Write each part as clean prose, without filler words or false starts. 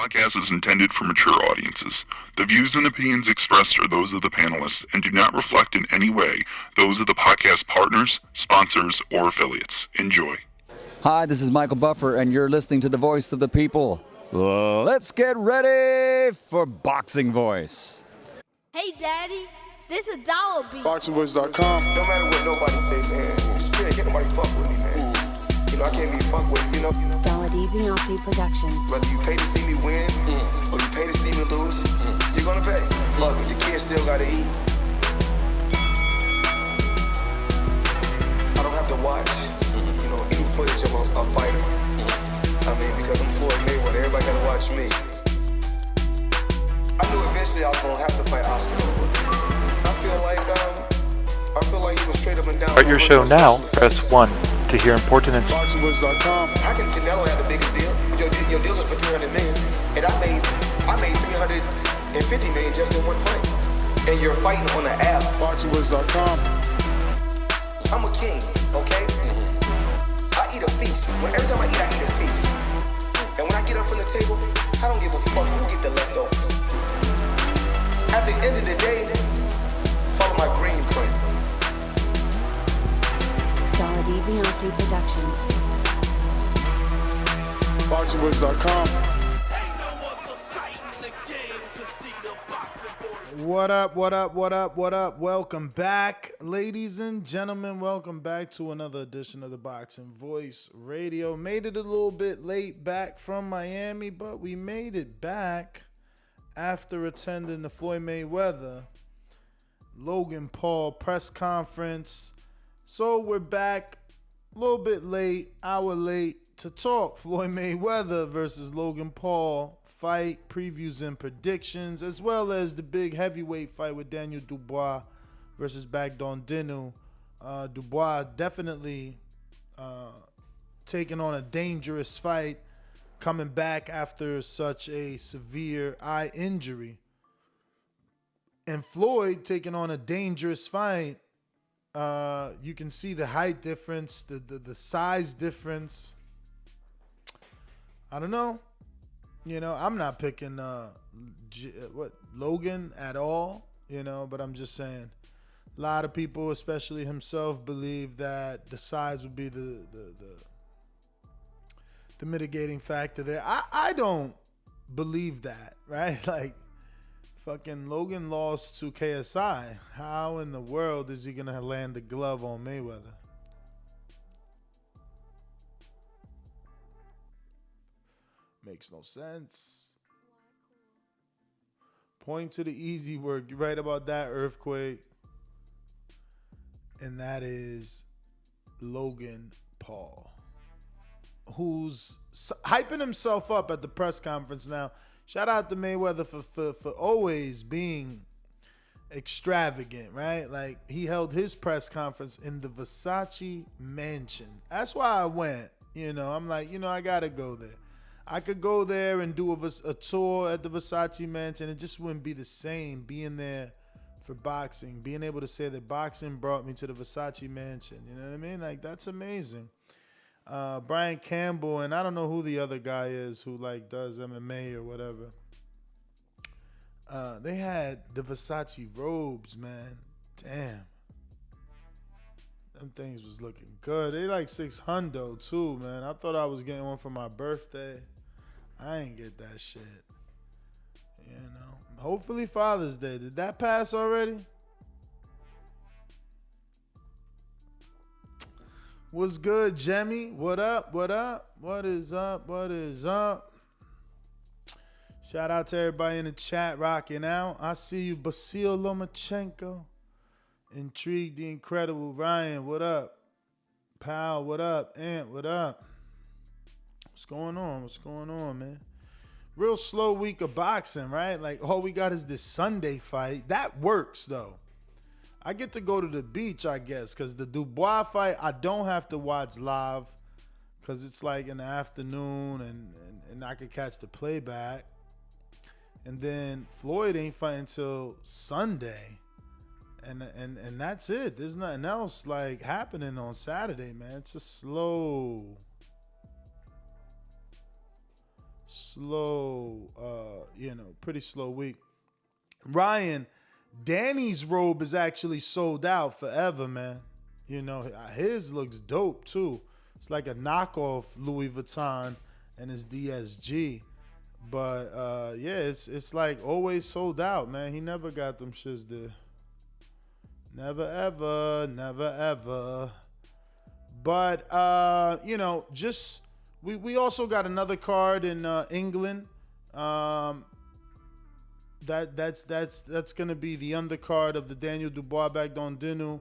podcast is intended for mature audiences. The views and opinions expressed are those of the panelists and do not reflect in any way those of the podcast partners, sponsors, or affiliates. Enjoy. Hi, this is Michael Buffer, and you're listening to the Voice of the People. Let's get ready for Boxing Voice. Hey, Daddy, this a dollar beat. BoxingVoice.com. No matter what nobody say, man, spirit, can't nobody fuck with me, man. You know, I can't be fucked with, you know. Dollar D Beyonce Productions. Whether you pay to see me win, or you pay to see me lose, you're gonna pay. Fuck it, your kids still gotta eat. I don't have to watch, you know, any footage of a fighter. I mean, because I'm Floyd Mayweather, everybody gotta watch me. I knew eventually I was gonna have to fight Oscar. I feel like he was straight up and down. Start your show now. Press 1 to hear important BoxingVoice.com. How can Canelo have the biggest deal? Your deal is for $300 million, and I made $350 million just in one fight. And you're fighting on an app. BoxingVoice.com. I'm a king, okay? I eat a feast. Every time I eat a feast. And when I get up from the table, I don't give a fuck who get the leftovers. At the end of the day, follow my green print. Dollar D Beyonce Productions. BoxingVoice.com. What up, what up, what up, what up? Welcome back, ladies and gentlemen. Welcome back to another edition of the Boxing Voice Radio. Made it a little bit late back from Miami, but we made it back after attending the Floyd Mayweather, Logan Paul press conference. So we're back a little bit late, hour late, to talk Floyd Mayweather versus Logan Paul fight, previews and predictions, as well as the big heavyweight fight with Daniel Dubois versus Bogdan Dinu. Dubois definitely taking on a dangerous fight, coming back after such a severe eye injury. And Floyd taking on a dangerous fight. You can see the height difference, the size difference. I don't know. You know, I'm not picking Logan at all, you know, but I'm just saying a lot of people, especially himself, believe that the size would be the mitigating factor there. I don't believe that, right? Like, fucking Logan lost to KSI. How in the world is he going to land the glove on Mayweather? Makes no sense. Point to the easy word. You're right about that, Earthquake. And that is Logan Paul, who's hyping himself up at the press conference now. Shout out to Mayweather for always being extravagant, right? Like, he held his press conference in the Versace mansion. That's why I went. You know, I'm like, you know, I got to go there. I could go there and do a tour at the Versace mansion. It just wouldn't be the same being there for boxing, being able to say that boxing brought me to the Versace mansion. You know what I mean? Like, that's amazing. Brian Campbell, and I don't know who the other guy is who like does MMA or whatever. They had the Versace robes, man. Damn. Them things was looking good. They like $600 too, man. I thought I was getting one for my birthday. I ain't get that shit. You know. Hopefully Father's Day. Did that pass already? What's good, Jemmy? What up? What up? What is up? What is up? Shout out to everybody in the chat rocking out. I see you, Basil Lomachenko. Intrigued, the incredible Ryan. What up? Pal, what up? Ant, what up? What's going on? What's going on, man? Real slow week of boxing, right? Like, all we got is this Sunday fight. That works, though. I get to go to the beach, I guess, because the Dubois fight, I don't have to watch live because it's like in the afternoon and I could catch the playback. And then Floyd ain't fighting until Sunday. And that's it. There's nothing else like happening on Saturday, man. It's a slow slow, pretty slow week. Ryan, Danny's robe is actually sold out forever, man. His looks dope too. It's like a knockoff Louis Vuitton and his DSG. But it's like always sold out, man. He never got them shits there. Never ever. But we also got another card in England. That's gonna be the undercard of the Daniel Dubois Bogdan Dinu.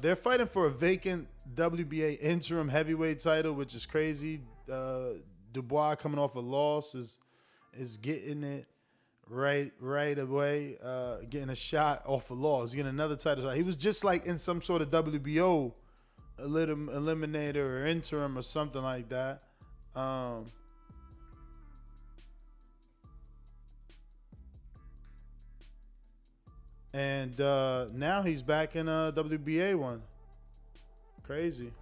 They're fighting for a vacant WBA interim heavyweight title, which is crazy. Dubois coming off a loss is getting it right away, getting a shot off a loss, getting another title shot. He was just like in some sort of WBO eliminator or interim or something like that. And now he's back in a WBA one. Crazy,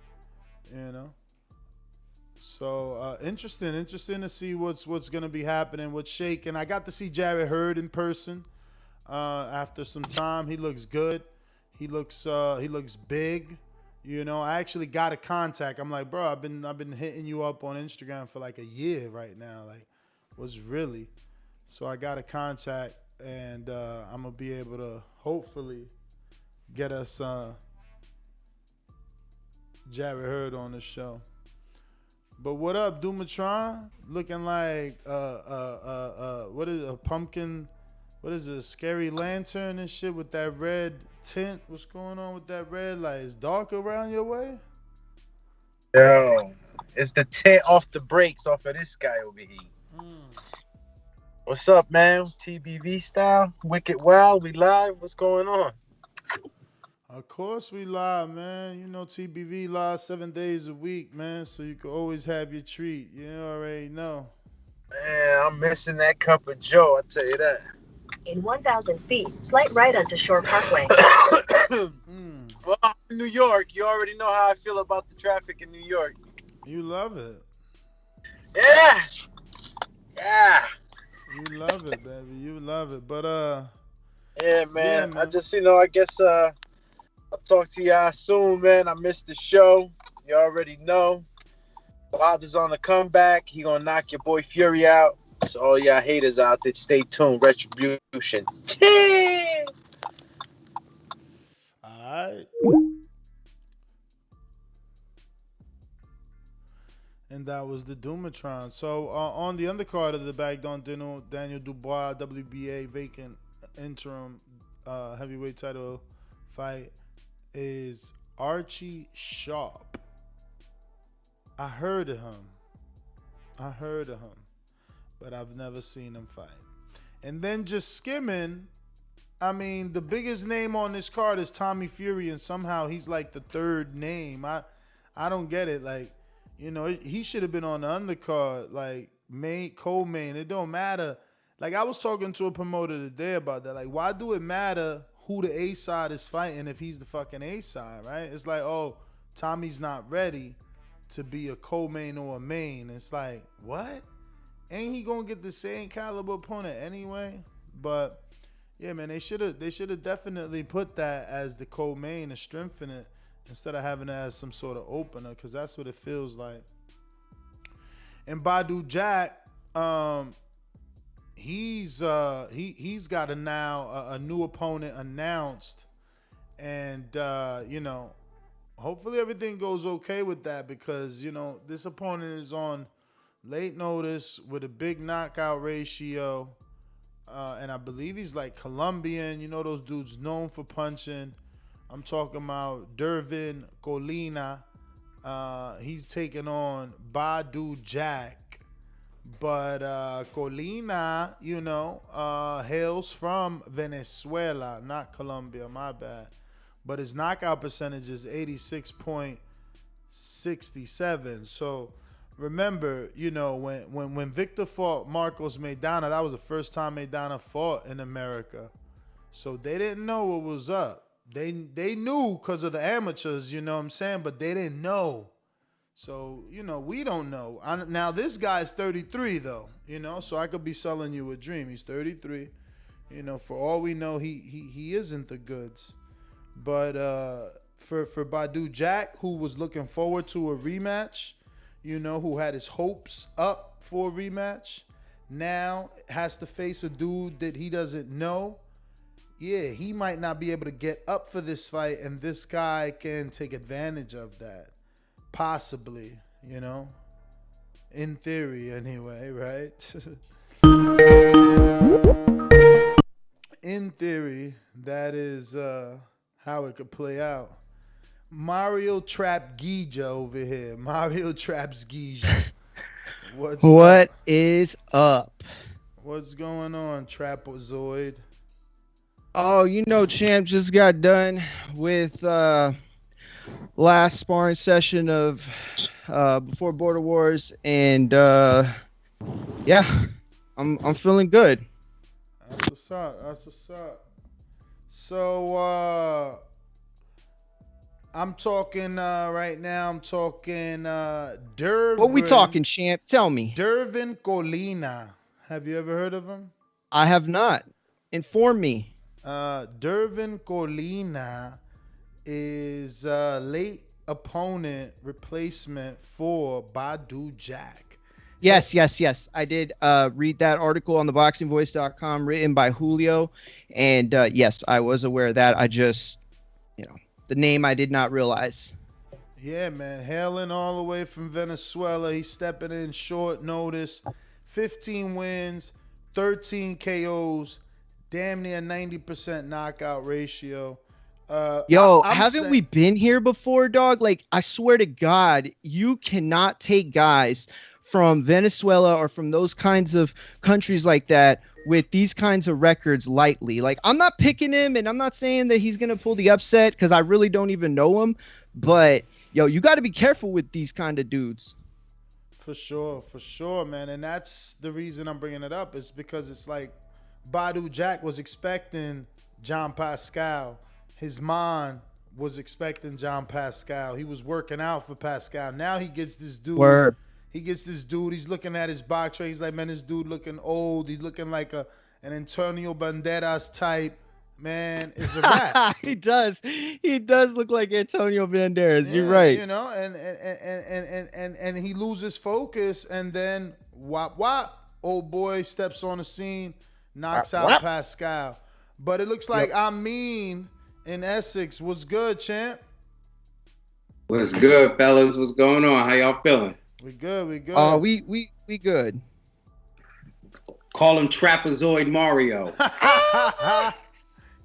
So interesting to see what's gonna be happening, what's shaking. I got to see Jarrett Hurd in person after some time. He looks good. He looks big. I actually got a contact. I'm like, bro, I've been hitting you up on Instagram for like a year right now. Like, what's really? So I got a contact, and I'm gonna be able to hopefully get us Jarrett Hurd on the show. But what up, Dumatron? Looking like what is a pumpkin? What is it, a scary lantern and shit with that red tint? What's going on with that red? Like, it's dark around your way? Yo, it's the tint off the brakes off of this guy over here. What's up, man? TBV style, Wicked Wild, we live. What's going on? Of course we live, man. TBV live 7 days a week, man. So you can always have your treat. You already know. Man, I'm missing that cup of Joe, I'll tell you that. In 1,000 feet, slight right onto Shore Parkway. Well, I'm in New York. You already know how I feel about the traffic in New York. You love it. Yeah. You love it, baby. You love it. But yeah, man. I just, I guess I'll talk to y'all soon, man. I missed the show. You already know. Wilder's on the comeback. He gonna knock your boy Fury out. So all y'all haters out there, stay tuned. Retribution. All right. And that was the Dumatron. So on the undercard of the Bogdan Dinu, Daniel Dubois WBA vacant interim heavyweight title fight is Archie Sharp. I heard of him, but I've never seen him fight. And then just skimming, the biggest name on this card is Tommy Fury, and somehow he's like the third name. I don't get it. Like, he should have been on the undercard, like co-main. It don't matter. Like, I was talking to a promoter today about that. Like, why do it matter who the A side is fighting if he's the fucking A side, right? It's like, oh, Tommy's not ready to be a co-main or a main. It's like, what? Ain't he gonna get the same caliber opponent anyway? But yeah, man, they should have definitely put that as the co-main and strengthen it instead of having it as some sort of opener, because that's what it feels like. And Badou Jack, he's got a new opponent announced, and hopefully everything goes okay with that, because this opponent is on late notice with a big knockout ratio, and I believe he's like Colombian. Those dudes known for punching. I'm talking about Dervin Colina. He's taking on Badou Jack. But Colina, hails from Venezuela, not Colombia, my bad. But his knockout percentage is 86.67. So remember, when Victor fought Marcos Maidana, that was the first time Maidana fought in America. So they didn't know what was up. They knew because of the amateurs, you know what I'm saying? But they didn't know. So, we don't know. Now, this guy's 33, though, so I could be selling you a dream. He's 33. For all we know, he isn't the goods. But for Badou Jack, who was looking forward to a rematch, who had his hopes up for a rematch, now has to face a dude that he doesn't know. Yeah, he might not be able to get up for this fight, and this guy can take advantage of that. Possibly, in theory anyway, right? In theory, that is how it could play out. Mario Trap Gija over here. Mario Traps Gija. What is up? What's going on, Trapezoid? Oh, champ just got done with last sparring session of before Border Wars, and yeah, I'm feeling good. That's what's up. So I'm talking right now. I'm talking Dervin. What we talking, champ? Tell me. Dervin Colina. Have you ever heard of him? I have not. Inform me. Dervin Colina is late opponent replacement for Badou Jack. Yes. I did read that article on theboxingvoice.com written by Julio. And yes, I was aware of that. I just, the name I did not realize. Yeah, man. Hailing all the way from Venezuela. He's stepping in short notice. 15 wins, 13 KOs, damn near 90% knockout ratio. Haven't we been here before, dog? Like, I swear to God, you cannot take guys from Venezuela or from those kinds of countries like that with these kinds of records lightly. Like, I'm not picking him, and I'm not saying that he's going to pull the upset because I really don't even know him. But, you got to be careful with these kind of dudes. For sure, man. And that's the reason I'm bringing it up, is because it's like Badou Jack was expecting John Pascal. His mom was expecting John Pascal. He was working out for Pascal. Now he gets this dude. Word. He gets this dude. He's looking at his box rate. He's like, man, this dude looking old. He's looking like an Antonio Banderas type. Man, it's a wrap. He does. He does look like Antonio Banderas. Yeah, you're right. And he loses focus, and then whop, old boy steps on the scene, knocks out Pascal. But it looks like Amin in Essex. What's good, champ? What's good, fellas? What's going on? How y'all feeling? We good. We good. Call him Trapezoid Mario.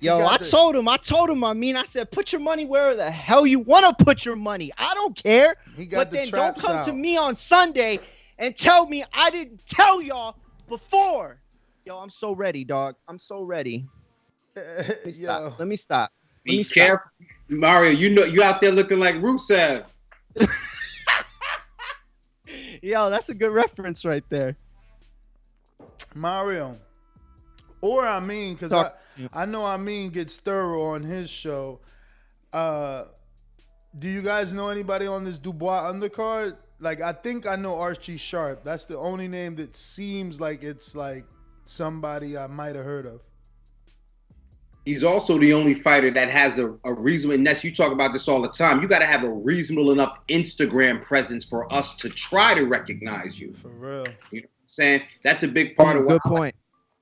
I told him, I said, put your money where the hell you want to put your money. I don't care. But then don't come to me on Sunday and tell me I didn't tell y'all before. I'm so ready, dog. I'm so ready. Let me stop. Be careful. Mario, you out there looking like Rusev. That's a good reference right there. Mario. Or because I know Amin gets thorough on his show. Do you guys know anybody on this Dubois undercard? Like, I think I know Archie Sharp. That's the only name that seems like it's like somebody I might have heard of. He's also the only fighter that has a reasonable, and you talk about this all the time, you got to have a reasonable enough Instagram presence for us to try to recognize you. For real. You know what I'm saying? That's a big part of what good point.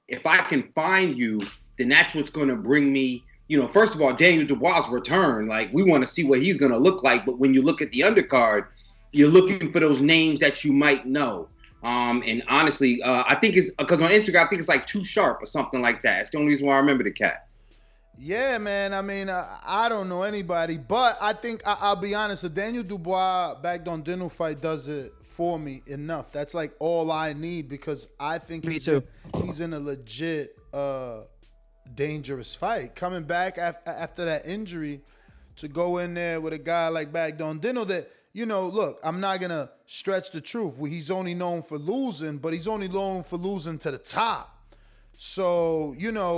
If I can find you, then that's what's going to bring me, first of all, Daniel Dubois' return. Like, we want to see what he's going to look like. But when you look at the undercard, you're looking for those names that you might know. And honestly, I think it's because on Instagram, I think it's like Too Sharp or something like that. It's the only reason why I remember the cat. Yeah, man. I mean, I don't know anybody, but I think I'll be honest. The Daniel Dubois Bogdan Dinu fight does it for me enough. That's like all I need, because I think he's in a legit dangerous fight. Coming back after that injury to go in there with a guy like Bogdan Dinu that, look, I'm not going to stretch the truth. He's only known for losing, but he's only known for losing to the top. So,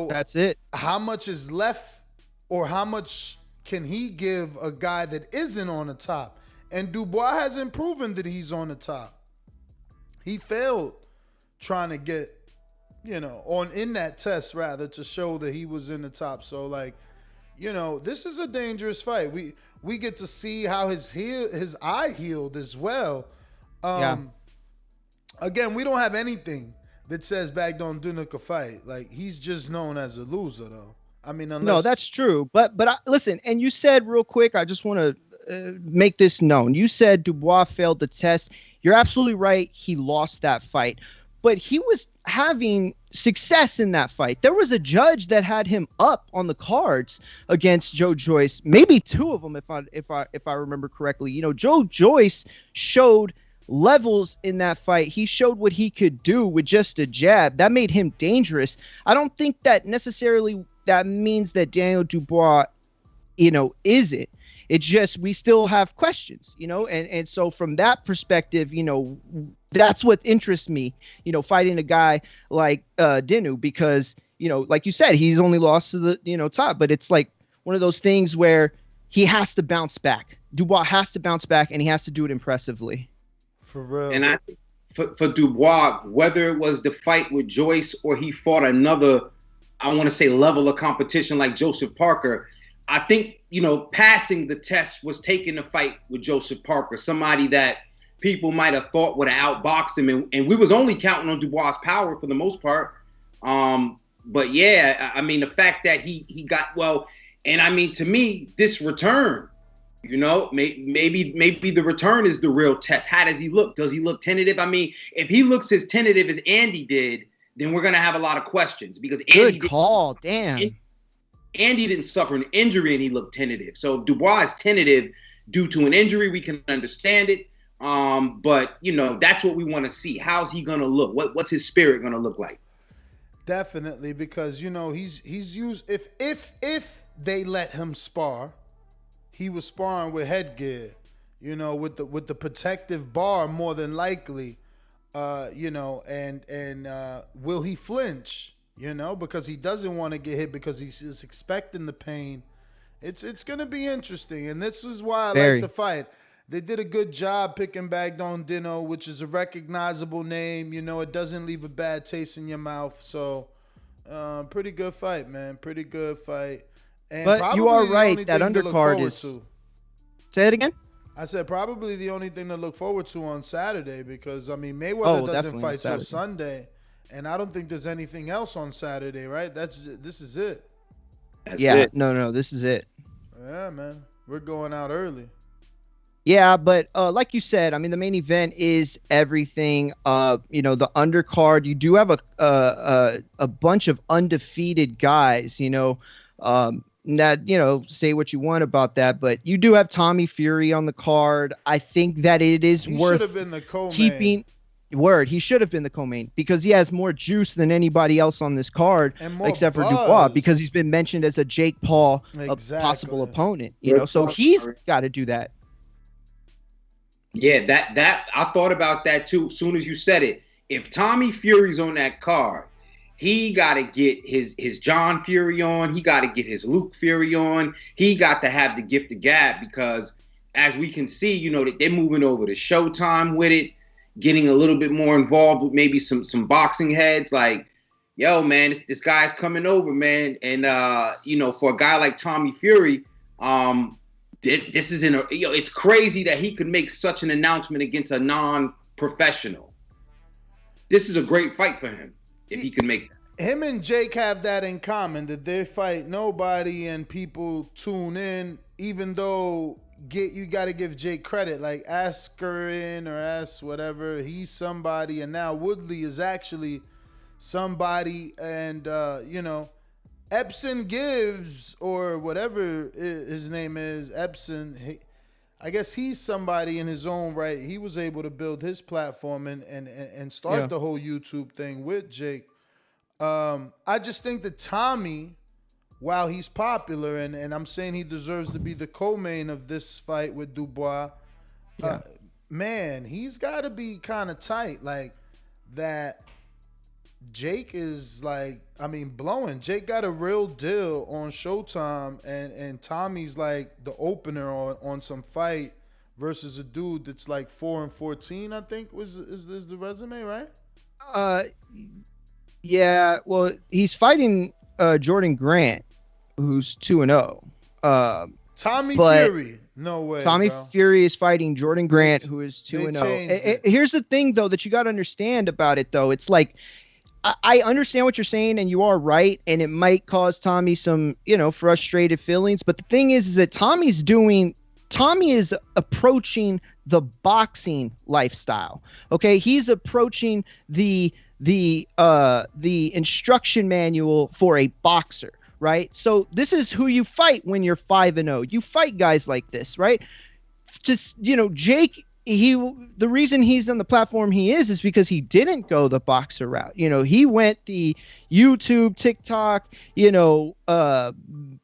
that's it. How much is left, or how much can he give a guy that isn't on the top? And Dubois hasn't proven that he's on the top. He failed trying to get, in that test rather, to show that he was in the top. So like, this is a dangerous fight. We get to see how his eye healed as well. Again, we don't have anything that says Bogdan Dinu could fight. Like, he's just known as a loser, though. I mean, no, that's true. But listen, and you said real quick, I just want to make this known. You said Dubois failed the test. You're absolutely right. He lost that fight, but he was having success in that fight. There was a judge that had him up on the cards against Joe Joyce, maybe two of them, if I remember correctly. Joe Joyce showed levels in that fight. He showed what he could do with just a jab. That made him dangerous. I don't think that necessarily that means that Daniel Dubois, isn't. It's just we still have questions, and so from that perspective, that's what interests me, fighting a guy like Dinu, because, like you said, he's only lost to the, top, but it's like one of those things where he has to bounce back. Dubois has to bounce back, and he has to do it impressively. For real. And I think for Dubois, whether it was the fight with Joyce or he fought another, I want to say, level of competition like Joseph Parker, I think, passing the test was taking the fight with Joseph Parker, somebody that people might have thought would have outboxed him. And we was only counting on Dubois' power for the most part. But yeah, I mean, the fact that he got, well, and I mean, to me, this return, maybe the return is the real test. How does he look? Does he look tentative? I mean, if he looks as tentative as Andy did, then we're going to have a lot of questions, because Andy didn't suffer an injury and he looked tentative. So Dubois is tentative due to an injury. We can understand it. But that's what we want to see. How's he going to look? What's his spirit going to look like? Definitely, because he's used, if they let him spar, he was sparring with headgear, with the protective bar more than likely, and will he flinch? Because he doesn't want to get hit, because he's expecting the pain. It's going to be interesting, and this is why I like the fight. They did a good job picking Bogdan Dinu, which is a recognizable name. It doesn't leave a bad taste in your mouth. So, pretty good fight, man. Pretty good fight. And but you are right. That undercard is. Say it again. I said probably the only thing to look forward to on Saturday, because Mayweather doesn't fight till Sunday, and I don't think there's anything else on Saturday, right? This is it. That's it. No, this is it. Yeah, man, we're going out early. Yeah, but like you said, I mean, the main event is everything. The undercard, you do have a bunch of undefeated guys. That say what you want about that, but you do have Tommy Fury on the card. I think that it is worth should have been the co-main. He should have been the co-main, because he has more juice than anybody else on this card, except for Dubois, because he's been mentioned as a Jake Paul possible opponent. So he's got to do that. Yeah, that I thought about that too. As soon as you said it, if Tommy Fury's on that card, he got to get his John Fury on. He got to get his Luke Fury on. He got to have the gift of gab, because as we can see, that they're moving over to Showtime with it, getting a little bit more involved with maybe some boxing heads. Like, yo, man, this guy's coming over, man. And for a guy like Tommy Fury, this is it's crazy that he could make such an announcement against a non-professional. This is a great fight for him if he can make that. Him and Jake have that in common, that they fight nobody and people tune in, even though you got to give Jake credit. Like, Askren or Ask whatever, he's somebody, and now Woodley is actually somebody, and Epson Gibbs, or whatever his name is, Epson, I guess he's somebody in his own right. He was able to build his platform and start the whole YouTube thing with Jake. I just think that Tommy, while he's popular, and I'm saying he deserves to be the co-main of this fight with Dubois, man, he's got to be kind of tight. Like, that Jake is blowing. Jake got a real deal on Showtime, and Tommy's like the opener on some fight versus a dude that's like 4-14, I think is the resume, right? Yeah. Well, he's fighting Jordan Grant, who's 2-0. Tommy Fury, no way. Tommy bro. Fury is fighting Jordan Grant, who is 2-0. Here's the thing, though, that you got to understand about it, though. It's like, I understand what you're saying, and you are right, and it might cause Tommy some, frustrated feelings. But the thing is that Tommy is approaching the boxing lifestyle. Okay, he's approaching the instruction manual for a boxer. Right. So this is who you fight when you're 5-0. You fight guys like this. Right. Just, Jake, the reason he's on the platform he is because he didn't go the boxer route. He went the YouTube, TikTok,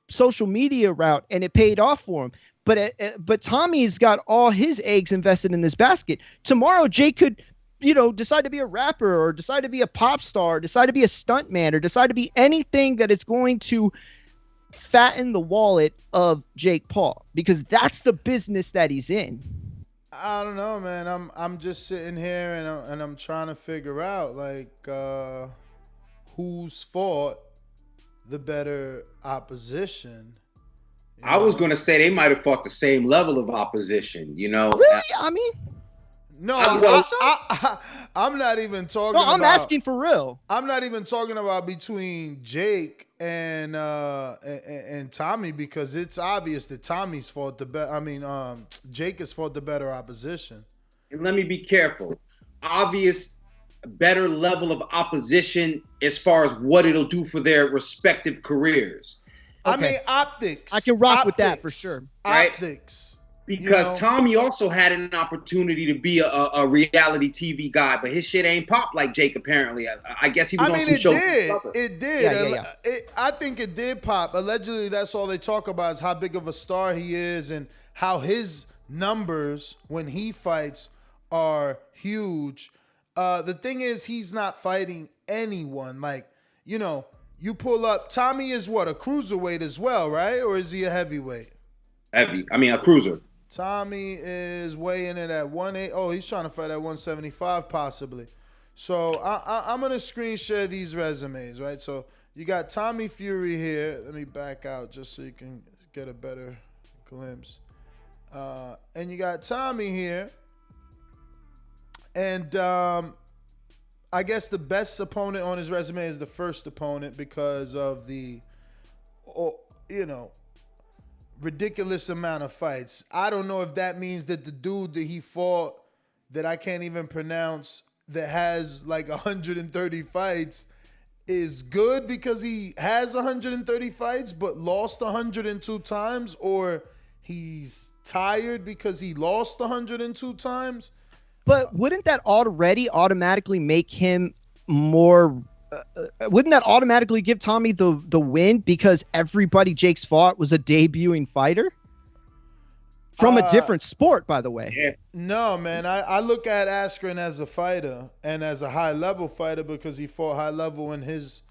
social media route, and it paid off for him. But Tommy's got all his eggs invested in this basket. Tomorrow, Jake could decide to be a rapper or decide to be a pop star, or decide to be a stuntman, or decide to be anything that is going to fatten the wallet of Jake Paul, because that's the business that he's in. I don't know, man. I'm just sitting here and I'm trying to figure out who's fought the better opposition. I was going to say they might have fought the same level of opposition, Really? I mean, no, I'm not even talking about. I'm asking for real. I'm not even talking about between Jake and Tommy, because it's obvious that Tommy's fought the better. I mean, Jake has fought the better opposition. And let me be careful. Obvious, better level of opposition as far as what it'll do for their respective careers. Okay. I mean, optics. I can rock with that for sure. Right? Optics. Because Tommy also had an opportunity to be a reality TV guy, but his shit ain't pop like Jake, apparently. I guess he was on some show. It did. Yeah. I think it did pop. Allegedly, that's all they talk about is how big of a star he is and how his numbers when he fights are huge. The thing is, he's not fighting anyone. You pull up, Tommy is what, a cruiserweight as well, right? Or is he a heavyweight? Heavy. I mean, a cruiser. Tommy is weighing in at 180. Oh, he's trying to fight at 175 possibly. So I'm going to screen share these resumes, right? So you got Tommy Fury here. Let me back out just so you can get a better glimpse. And you got Tommy here. And I guess the best opponent on his resume is the first opponent because of the, ridiculous amount of fights. I don't know if that means that the dude that he fought that I can't even pronounce that has like 130 fights is good because he has 130 fights but lost 102 times, or he's tired because he lost 102 times. But wouldn't that already automatically make him more wouldn't that automatically give Tommy the win because everybody Jake's fought was a debuting fighter? From a different sport, by the way. Yeah. No, man. I look at Askren as a fighter and as a high-level fighter because he fought high-level in his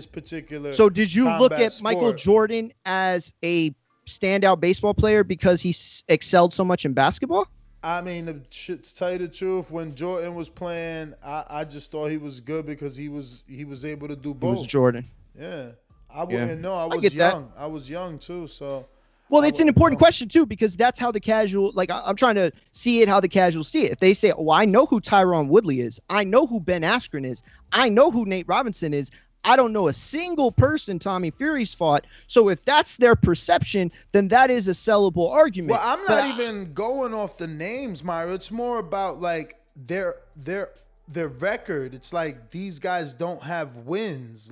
particular. So did you look at sport. Michael Jordan as a standout baseball player because he excelled so much in basketball? I mean, to tell you the truth, when Jordan was playing, I just thought he was good because he was able to do both. It was Jordan. Yeah. I wouldn't know. I was young. That. I was young too, so. Well, it's an important question too because that's how the casual, I'm trying to see it how the casuals see it. If they say, "Oh, I know who Tyron Woodley is. I know who Ben Askren is. I know who Nate Robinson is. I don't know a single person Tommy Fury's fought." So if that's their perception, then that is a sellable argument. Well, I'm not even going off the names, Myra. It's more about their record. It's like these guys don't have wins.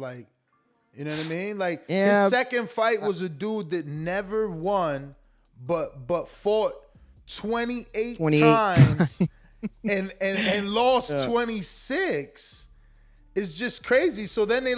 You know what I mean? His second fight was a dude that never won, but fought 28 times and lost 26. It's just crazy. So then they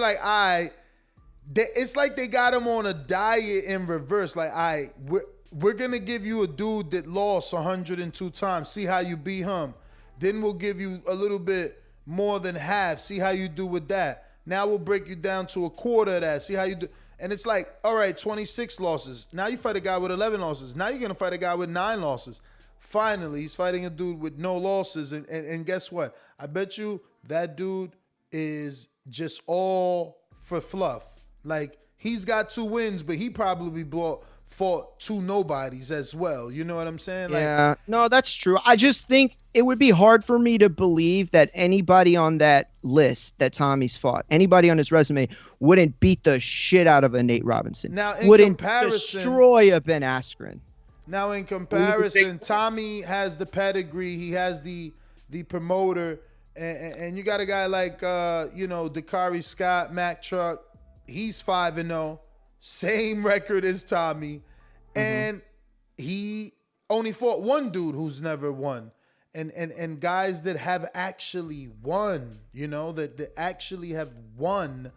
it's like they got him on a diet in reverse. We're going to give you a dude that lost 102 times. See how you beat him. Then we'll give you a little bit more than half. See how you do with that. Now we'll break you down to a quarter of that. See how you do. And it's all right, 26 losses. Now you fight a guy with 11 losses. Now you're going to fight a guy with 9 losses. Finally, he's fighting a dude with no losses. And guess what? I bet you that dude is just all for fluff. Like, he's got 2 wins, but he probably fought 2 nobodies as well. You know what I'm saying? Yeah, no, that's true. I just think it would be hard for me to believe that anybody on that list that Tommy's fought, anybody on his resume, wouldn't beat the shit out of a Nate Robinson. Now, wouldn't destroy a Ben Askren. Now, in comparison, Tommy has the pedigree. He has the promoter. And you got a guy like, Dakari Scott, Mack Truck. He's 5-0. Same record as Tommy. And he only fought 1 dude who's never won. And guys that have actually won, that actually have won.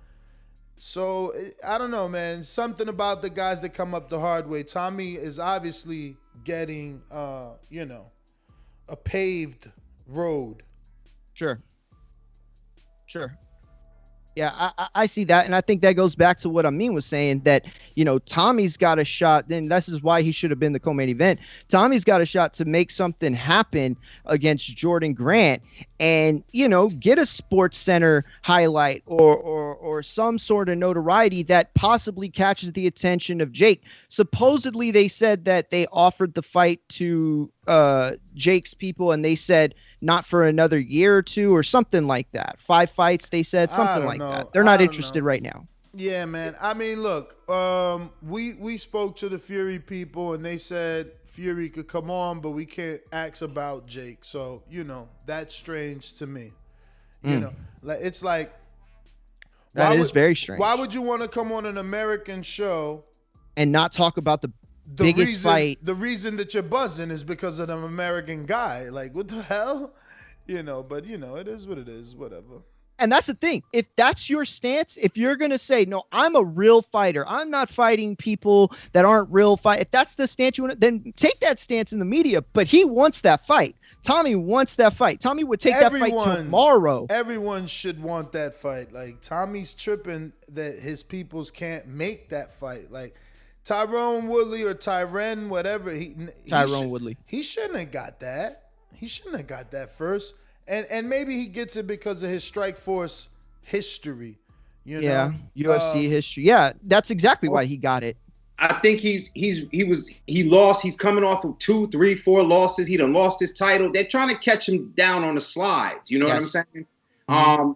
So, I don't know, man. Something about the guys that come up the hard way. Tommy is obviously getting, a paved road. Sure. Yeah, I see that, and I think that goes back to what Amin was saying, that, Tommy's got a shot, and this is why he should have been the co-main event. Tommy's got a shot to make something happen against Jordan Grant and, get a Sports Center highlight or some sort of notoriety that possibly catches the attention of Jake. Supposedly, they said that they offered the fight to Jake's people, and they said not for another year or 2 or something like that. 5 fights, they said, something like that. They're not interested right now. Yeah, man. I mean, look, we spoke to the Fury people, and they said Fury could come on, but we can't ask about Jake. So, that's strange to me. It's like, that is very strange. Why would you want to come on an American show and not talk about the biggest fight? The reason that you're buzzing is because of an American guy. Like, what the hell? But it is what it is, whatever. And that's the thing. If that's your stance, if you're going to say, no, I'm a real fighter, I'm not fighting people that aren't real fight. If that's the stance you want, then take that stance in the media. But he wants that fight. Tommy wants that fight. Tommy would take that fight tomorrow. Everyone should want that fight. Like, Tommy's tripping that his peoples can't make that fight. Like, Tyrone Woodley or Tyron, whatever. Tyrone Woodley. He shouldn't have got that. He shouldn't have got that first. And maybe he gets it because of his Strikeforce history. UFC history. Yeah, that's exactly why he got it. I think he lost. He's coming off of 2, 3, 4 losses. He done lost his title. They're trying to catch him down on the slides. You know what I'm saying? And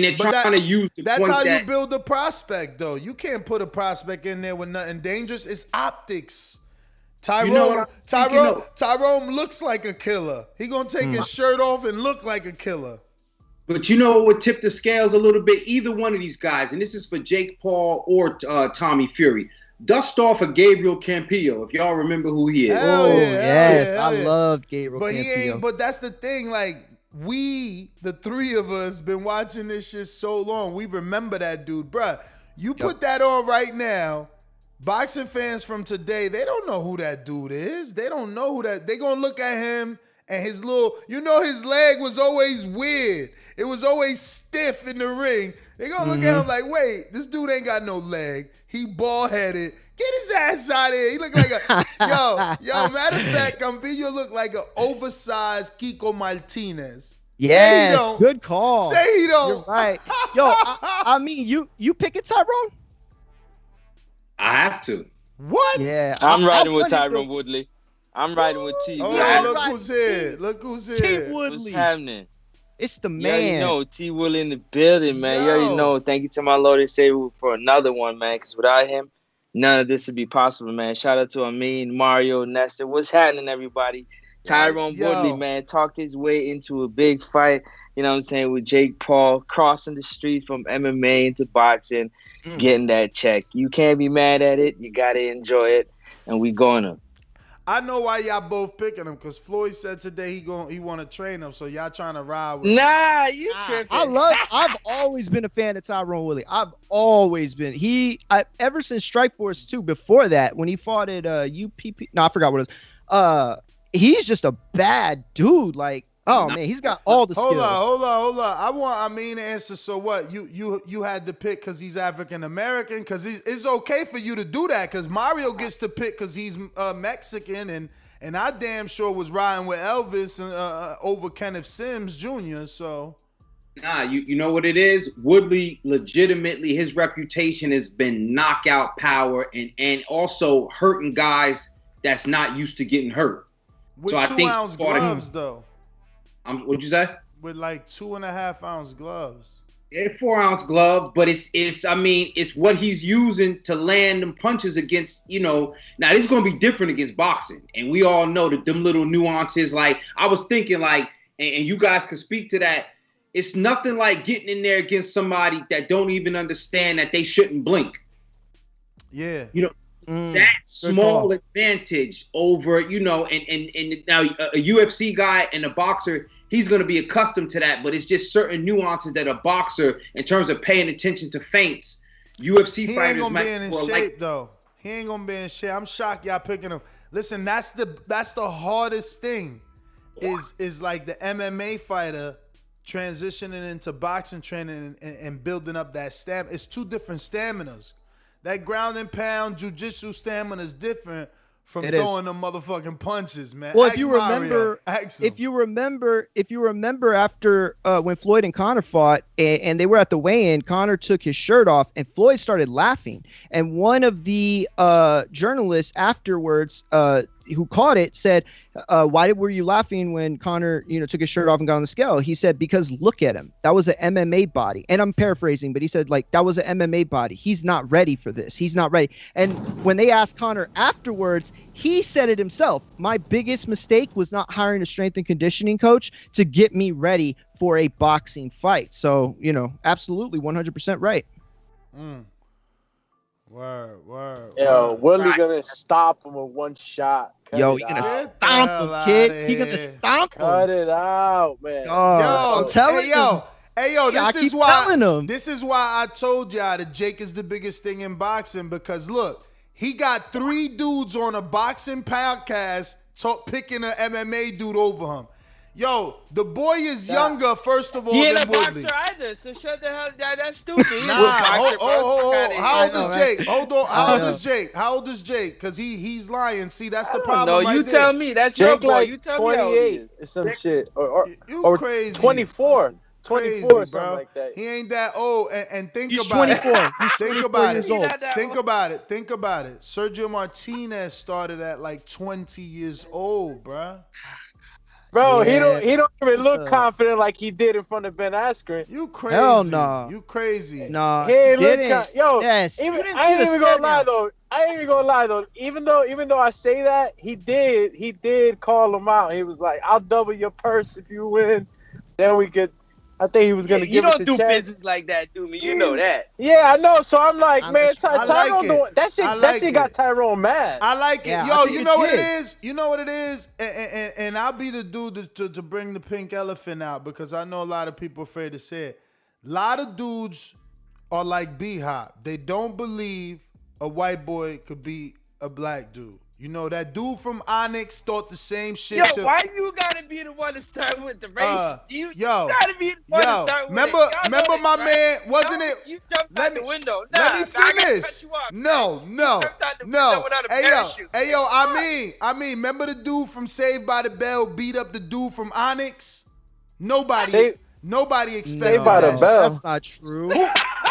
they're trying to use the that's point how you build a prospect, though. You can't put a prospect in there with nothing dangerous. It's optics. Tyrone looks like a killer. He gonna take his shirt off and look like a killer. But you know what would tip the scales a little bit? Either one of these guys, and this is for Jake Paul or Tommy Fury. Dust off of Gabriel Campillo, if y'all remember who he is. I love Gabriel Campillo. But that's the thing, like, we, the 3 of us, been watching this shit so long. We remember that dude, bruh. You put that on right now. Boxing fans from today, they don't know who that dude is. They don't know who that. They gonna look at him and his little, his leg was always weird. It was always stiff in the ring. They gonna look at him like, wait, this dude ain't got no leg. He bald-headed. Get his ass out of here. He look like a matter of fact, Campillo look like an oversized Kiko Martinez. Yeah, good call. Say he don't. You're right. Yo, I mean, you picking Tyrone? I have to. What? Yeah. I'm riding with Tyrone Woodley. I'm riding with T. Look who's here. Look who's here. T. Woodley. What's happening? It's the man. You already know T. Woodley in the building, man. You already know. Thank you to my Lord and Savior for another one, man. Because without him, none of this would be possible, man. Shout out to Amin, Mario, Nestor. What's happening, everybody? Tyrone Woodley, man, talked his way into a big fight, you know what I'm saying, with Jake Paul, crossing the street from MMA into boxing, getting that check. You can't be mad at it. You got to enjoy it, and we gonna. I know why y'all both picking him, because Floyd said today he want to train him, so y'all trying to ride with him. Nah, you tripping. I've always been a fan of Tyrone Woodley. I've always been. Ever since Strikeforce 2, before that, when he fought at UPP, no, I forgot what it was. He's just a bad dude. Like, man, he's got all the skills. Hold on. I want Amin to answer. So what? You had to pick because he's African American? Because it's okay for you to do that. Because Mario gets to pick because he's Mexican And I damn sure was riding with Elvis over Kenneth Sims Jr., so. Nah, you know what it is? Woodley, legitimately, his reputation has been knockout power and also hurting guys that's not used to getting hurt. With so I think 2-ounce gloves, though. What'd you say? With like 2.5-ounce gloves. Yeah, 4-ounce gloves, but it's what he's using to land them punches against, now this is gonna be different against boxing. And we all know that them little nuances, like I was thinking like, and you guys can speak to that, it's nothing like getting in there against somebody that don't even understand that they shouldn't blink. Yeah. That small advantage over, and now a UFC guy and a boxer, he's going to be accustomed to that, but it's just certain nuances that a boxer, in terms of paying attention to feints, UFC fighters ain't gonna be in shape, though. He ain't gonna be in shape. I'm shocked y'all picking him. Listen, that's the hardest thing, is like the MMA fighter transitioning into boxing training and building up that stamina. It's two different staminas. That ground and pound jiu-jitsu stamina is different from throwing them motherfucking punches, man. Well, if you remember after when Floyd and Conor fought and they were at the weigh-in, Conor took his shirt off and Floyd started laughing. And one of the journalists afterwards who caught it said, why were you laughing when Conor, took his shirt off and got on the scale? He said, because look at him. That was an MMA body. And I'm paraphrasing, but he said, that was an MMA body. He's not ready for this. He's not ready. And when they asked Conor afterwards, he said it himself. My biggest mistake was not hiring a strength and conditioning coach to get me ready for a boxing fight. So, absolutely 100% right. Word. Yo, Willie gonna stop him with one shot. He gonna stomp him, kid. He gonna stomp him. Cut it out, man. I'm telling you. Hey, yo, this is why I told y'all that Jake is the biggest thing in boxing, because look, he got 3 dudes on a boxing podcast picking an MMA dude over him. Yo, the boy is younger, first of all, he ain't than a Woodley. boxer either, so shut the hell down. That's stupid. How old is Jake? Hold on. How old is Jake? Because he's lying. See, that's the problem. No, you tell me. That's your boy. You tell me. 28 or some shit. Or crazy. 24. 24 or something like that. He ain't that old. And think He's about 24. it. He's Think about it. Think about it. Think about it. Sergio Martinez started at like 20 years old, bruh. Bro, he don't even look confident like he did in front of Ben Askren. You crazy. Hell no. You crazy. No. He ain't look Yes. I ain't even gonna lie though. Even though I say that, he did call him out. He was like, I'll double your purse if you win. Then we could. I think he was gonna give it to You don't do business like that, do me. You know that. Yeah, I know. So I'm like, man, Tyrone, that shit got Tyrone mad. I like it. Yeah, Yo, you know what it is? You know what it is? And I'll be the dude to bring the pink elephant out, because I know a lot of people are afraid to say it. A lot of dudes are like B-Hop. They don't believe a white boy could be a black dude. You know, that dude from Onyx thought the same shit. Yo, why you gotta be the one to start with the race? You gotta be the one to start with remember my man, wasn't it? You jumped out the window. Let me finish. No. Hey, yo, I mean, remember the dude from Saved by the Bell beat up the dude from Onyx? Nobody expected Saved by the that. Bell. That's not true.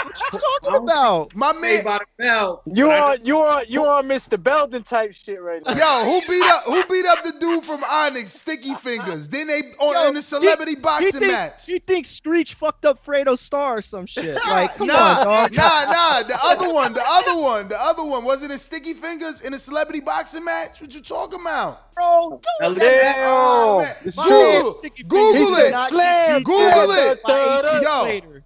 What you talking about? My man, Saved by the Bell. You on Mr. Belden type shit right now. Yo, who beat up the dude from Onyx, Sticky Fingers? Then they in the celebrity boxing match. You think Screech fucked up Fredo Starr or some shit? Like, come on, dog. Nah. The other one. Wasn't it Sticky Fingers in a celebrity boxing match? What you talking about? Bro, Google it.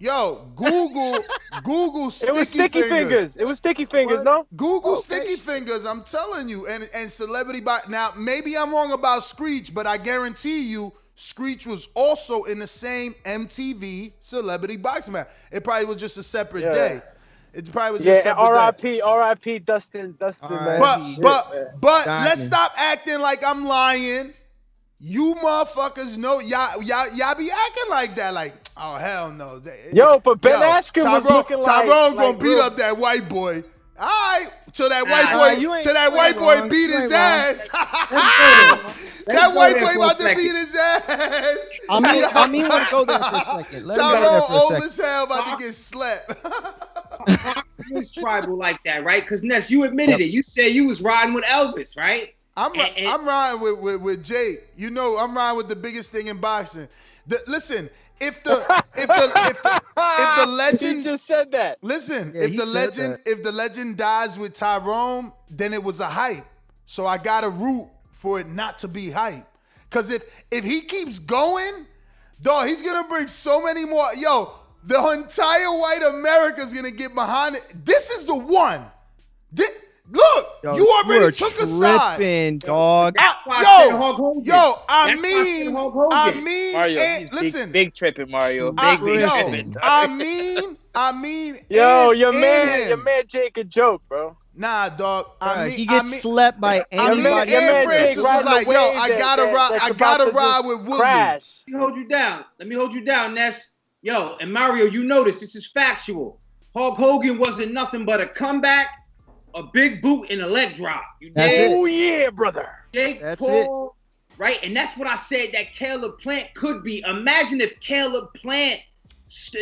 Yo, Google Sticky Fingers. It was Sticky Fingers, no? Google Sticky Fingers, I'm telling you. And celebrity box. Now, maybe I'm wrong about Screech, but I guarantee you Screech was also in the same MTV celebrity boxing match. It probably was just a separate day. It probably was just a separate day. R.I.P. Dustin, man. But let's stop acting like I'm lying. You motherfuckers know y'all be acting like that, like, oh hell no. Yo, but Ben Askren was looking like Tyrone gonna beat up that white boy. All right, till that white boy beat his ass. That white boy about to beat his ass. I mean, want to go there for a second. Tyrone old as hell about to get slept. It's tribal like that, right? Because Ness, you admitted it. You said you was riding with Elvis, right? I'm riding with Jake. You know, I'm riding with the biggest thing in boxing. Listen, if the legend he just said that. Listen, Yeah, if the legend dies with Tyrone, then it was a hype. So I gotta root for it not to be hype. Cause if he keeps going, dog, he's gonna bring so many more. Yo, the entire white America's gonna get behind it. This is the one. Look, you already took a side, dog. I mean, Mario, listen, big tripping, Mario. Big tripping. I mean, your man Jake a joke, bro. Nah, dog. He gets slept by anybody. Your man Francis was like, yo, I gotta ride with Willie. Crash. Let me hold you down, Ness. Yo, and Mario, you notice this is factual. Hulk Hogan wasn't nothing but a comeback, a big boot, and a leg drop. You dig? Oh yeah, brother. Jake Paul, right? And that's what I said that Caleb Plant could be. Imagine if Caleb Plant,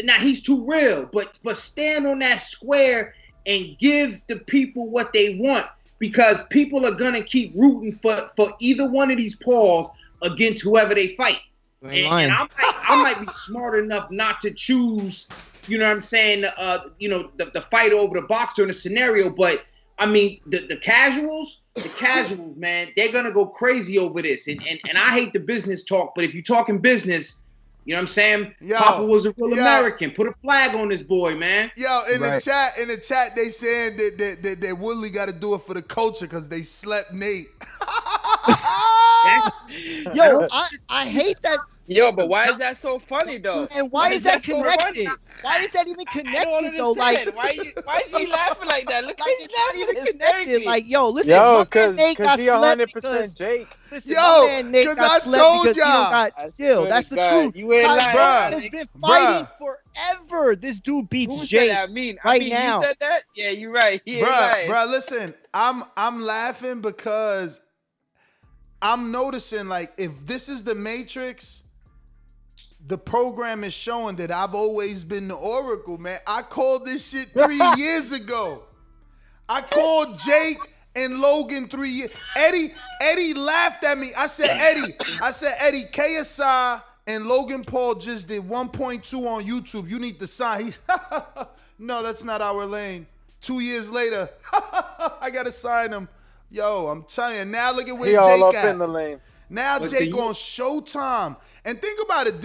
now he's too real, but stand on that square and give the people what they want, because people are gonna keep rooting for either one of these Pauls against whoever they fight. And I might be smart enough not to choose, you know what I'm saying, the fight over the boxer in the scenario, but I mean the casuals, man, they're gonna go crazy over this. And I hate the business talk, but if you're talking business, you know what I'm saying? Papa was a real American. Put a flag on this boy, man. Yo, in the chat, they saying that Woodley got to do it for the culture because they slept Nate. Yo, I hate that. Yo, but why is that so funny though? And why is that connected? Why is that even connected though? Like, why is he laughing like that? Look, like he's it's not laughing even hysterically. connected. Like, yo, listen, Yo, because he 100% Jake. Yo, because I told y'all. That's the truth. You ain't lying. Has been fighting forever. This dude beats Jake right now. You said that? Yeah, you're right. Bruh, listen, I'm laughing because I'm noticing, like, if this is the Matrix, the program is showing that I've always been the Oracle, man. I called this shit 3 years ago. I called Jake and Logan 3 years. Eddie laughed at me. I said, Eddie, KSI and Logan Paul just did 1.2 on YouTube. You need to sign. He's, no, that's not our lane. 2 years later, I got to sign him. Yo, I'm telling you, now look at where Jake at. In the lane. Now Jake on Showtime. And think about it.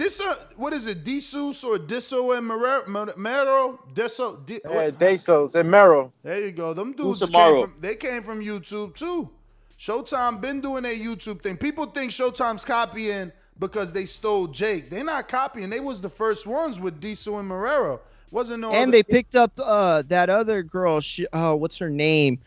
What is it? Desus or Disso and Mero? Desos and Mero. There you go. Them dudes came from YouTube too. Showtime been doing their YouTube thing. People think Showtime's copying because they stole Jake. They're not copying. They was the first ones with Disso and Marrero. Wasn't no. And they picked up that other girl. What's her name?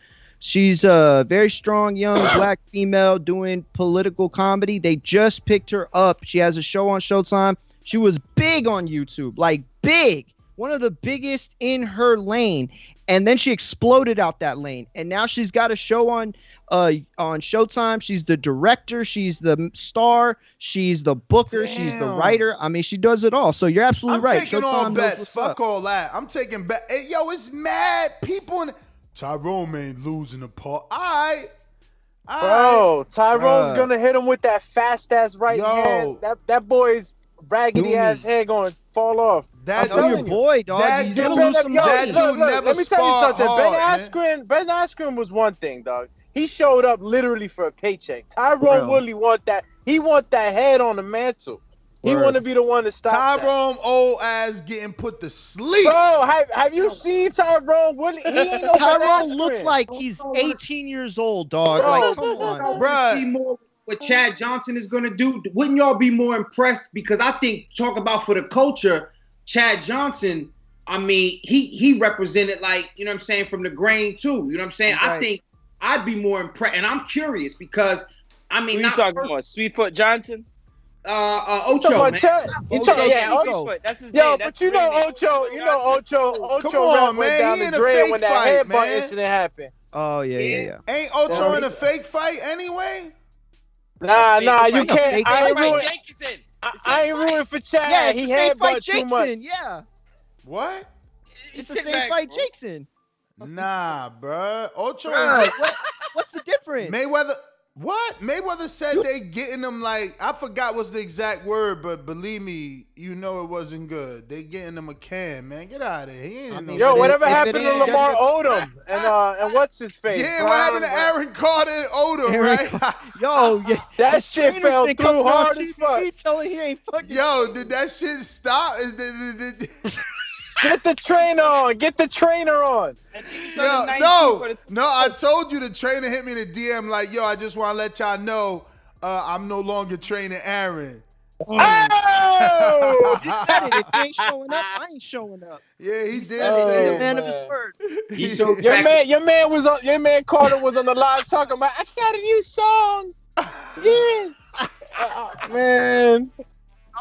She's a very strong young black female doing political comedy. They just picked her up. She has a show on Showtime. She was big on YouTube, like big, one of the biggest in her lane. And then she exploded out that lane. And now she's got a show on Showtime. She's the director. She's the star. She's the booker. Damn. She's the writer. I mean, she does it all. So you're absolutely right. I'm taking all bets. Fuck all that. I'm taking bets. Hey, yo, it's mad people in Tyrone ain't losing the part. All right. Bro, Tyrone's gonna hit him with that fast ass right hand. That boy's raggedy ass head gonna fall off. That's your boy, dog. That dude never sparred hard. Ben Askren was one thing, dog. He showed up literally for a paycheck. Tyrone Woodley want that. He want that head on the mantle. He want to be the one to stop Tyrone old ass getting put to sleep. Bro, have you seen Tyrone Woodley? He ain't no Tyrone looks like he's 18 years old, dog. Bro, like, come on, bro. See more what Chad Johnson is going to do. Wouldn't y'all be more impressed? Because I think, talk about for the culture, Chad Johnson, I mean, he represented, like, you know what I'm saying, from the grain too. You know what I'm saying? Right. I think I'd be more impressed. And I'm curious because, I mean. Who you talking about? Sweetfoot Johnson? Ocho, man. Ocho. That's his name. But you know Ocho. Ocho Come on, went down the drain when that headbutt incident happened. Oh yeah. Ain't Ocho in a fake fight anyway? Nah, you can't. I ain't rooting for Chad. Yeah, it's he the same fight too much. Jakeson. Yeah. What? It's the same fight Jakeson. Nah, bruh. Ocho Bruh, is what's the difference? Mayweather. What? Mayweather said they getting him like, I forgot what's the exact word, but believe me, you know it wasn't good. They getting him a can, man. Get out of here. He ain't in no Yo, whatever happened to Lamar Odom and what's his face? Yeah, what happened to Aaron Carter and Odom, right? Yo, yeah, that shit fell through hard as fuck. He telling he ain't fucking. Yo, did that shit stop? Get the trainer on. Get the trainer on. Yo, no, I told you the trainer hit me in the DM like, yo, I just want to let y'all know I'm no longer training Aaron. Oh! He said it. If he ain't showing up, I ain't showing up. Yeah, he did say it. Man of his word. Your man Carter was on the live talking about, I got a new song. Yeah. Man.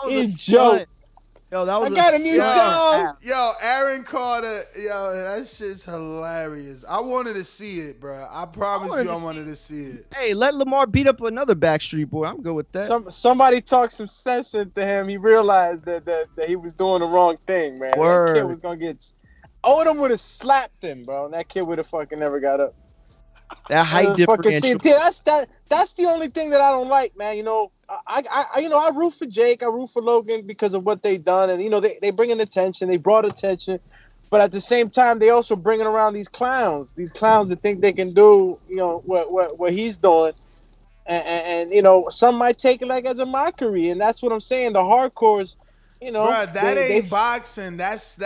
He joked. Yo, that was I got a new song. Yo, Aaron Carter, yo, that shit's hilarious. I wanted to see it, bro. I promise I wanted to see it. Hey, let Lamar beat up another Backstreet Boy. I'm good with that. Somebody talked some sense into him. He realized that he was doing the wrong thing, man. Word. That kid was gonna get. Odom would have slapped him, bro. And that kid would have fucking never got up. That height differential. That's the only thing that I don't like, man. You know, I root for Jake. I root for Logan because of what they done, and you know they bring in attention. They brought attention, but at the same time, they also bringing around these clowns that think they can do, you know, what he's doing, and you know, some might take it like as a mockery, and that's what I'm saying. The hardcores. You know, bruh, that ain't boxing. That's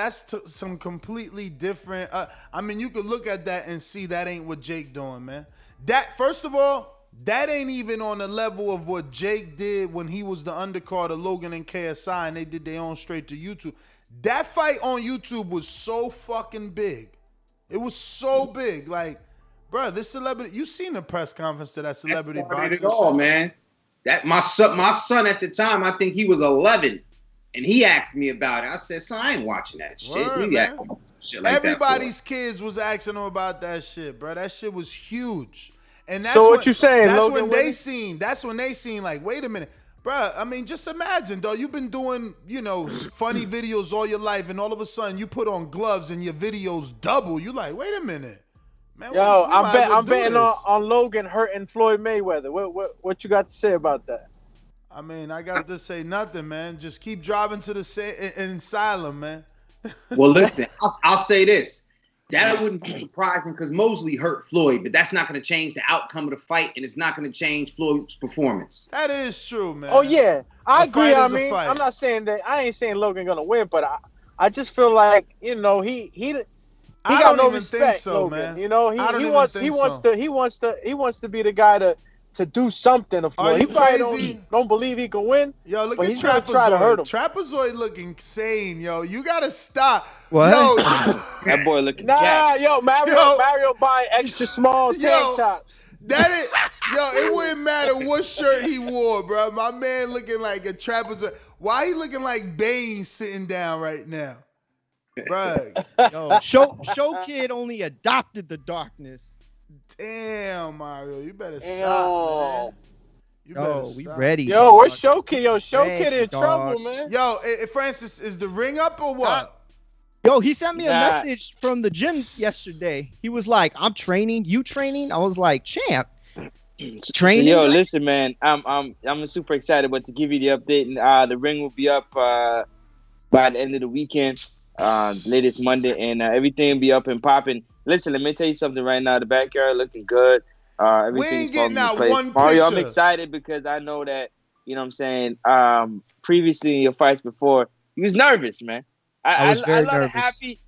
some completely different. I mean, you could look at that and see that ain't what Jake doing, man. That first of all, that ain't even on the level of what Jake did when he was the undercard of Logan and KSI, and they did their own straight to YouTube. That fight on YouTube was so fucking big. It was so big, like, bruh, this celebrity. You seen the press conference to that celebrity boxing? At all, man. That my son at the time, I think he was 11. And he asked me about it. I said, son, I ain't watching that shit. Word, Shit like everybody's kids was asking him about that shit, bro. That shit was huge. And that's so what you saying? That's Logan when they seen. That's when they seen. Like, wait a minute, bro. I mean, just imagine, though. You've been doing, you know, funny videos all your life, and all of a sudden you put on gloves and your videos double. You like, wait a minute, man. Yo, I'm betting on Logan hurting Floyd Mayweather. What you got to say about that? I mean, I got to say nothing, man. Just keep driving to the asylum, man. Well, listen, I'll say this. That wouldn't be surprising because Mosley hurt Floyd, but that's not going to change the outcome of the fight, and it's not going to change Floyd's performance. That is true, man. Oh, yeah. I agree. I mean, I'm not saying that. I ain't saying Logan going to win, but I just feel like, you know, he got no respect, think so, Logan. Man. You know, he wants to be the guy to do something to Floyd. He probably don't believe he can win. Yo, look but at he's gonna try to hurt him. Trapezoid looking insane, yo. You gotta stop. What? Yo, that boy looking. Yo, Mario buying extra small tank tops. It wouldn't matter what shirt he wore, bro. My man looking like a trapezoid. Why he looking like Bane sitting down right now, bro? Yo, show kid only adopted the darkness. Damn, Mario, you better stop, man. You better stop. We ready. Yo, where's Show Kid? Yo, Show Kid in trouble, man. Yo, Francis, is the ring up or what? Yo, he sent me a message from the gym yesterday. He was like, "I'm training. You training?" I was like, "Champ, training." So, yo, listen, man. I'm super excited, but to give you the update, the ring will be up by the end of the weekend, latest Monday, and everything will be up and popping. Listen, let me tell you something right now. The backyard looking good. We ain't getting out one Mario, picture. I'm excited because I know that, you know what I'm saying, previously in your fights before, you was nervous, man. I was very nervous.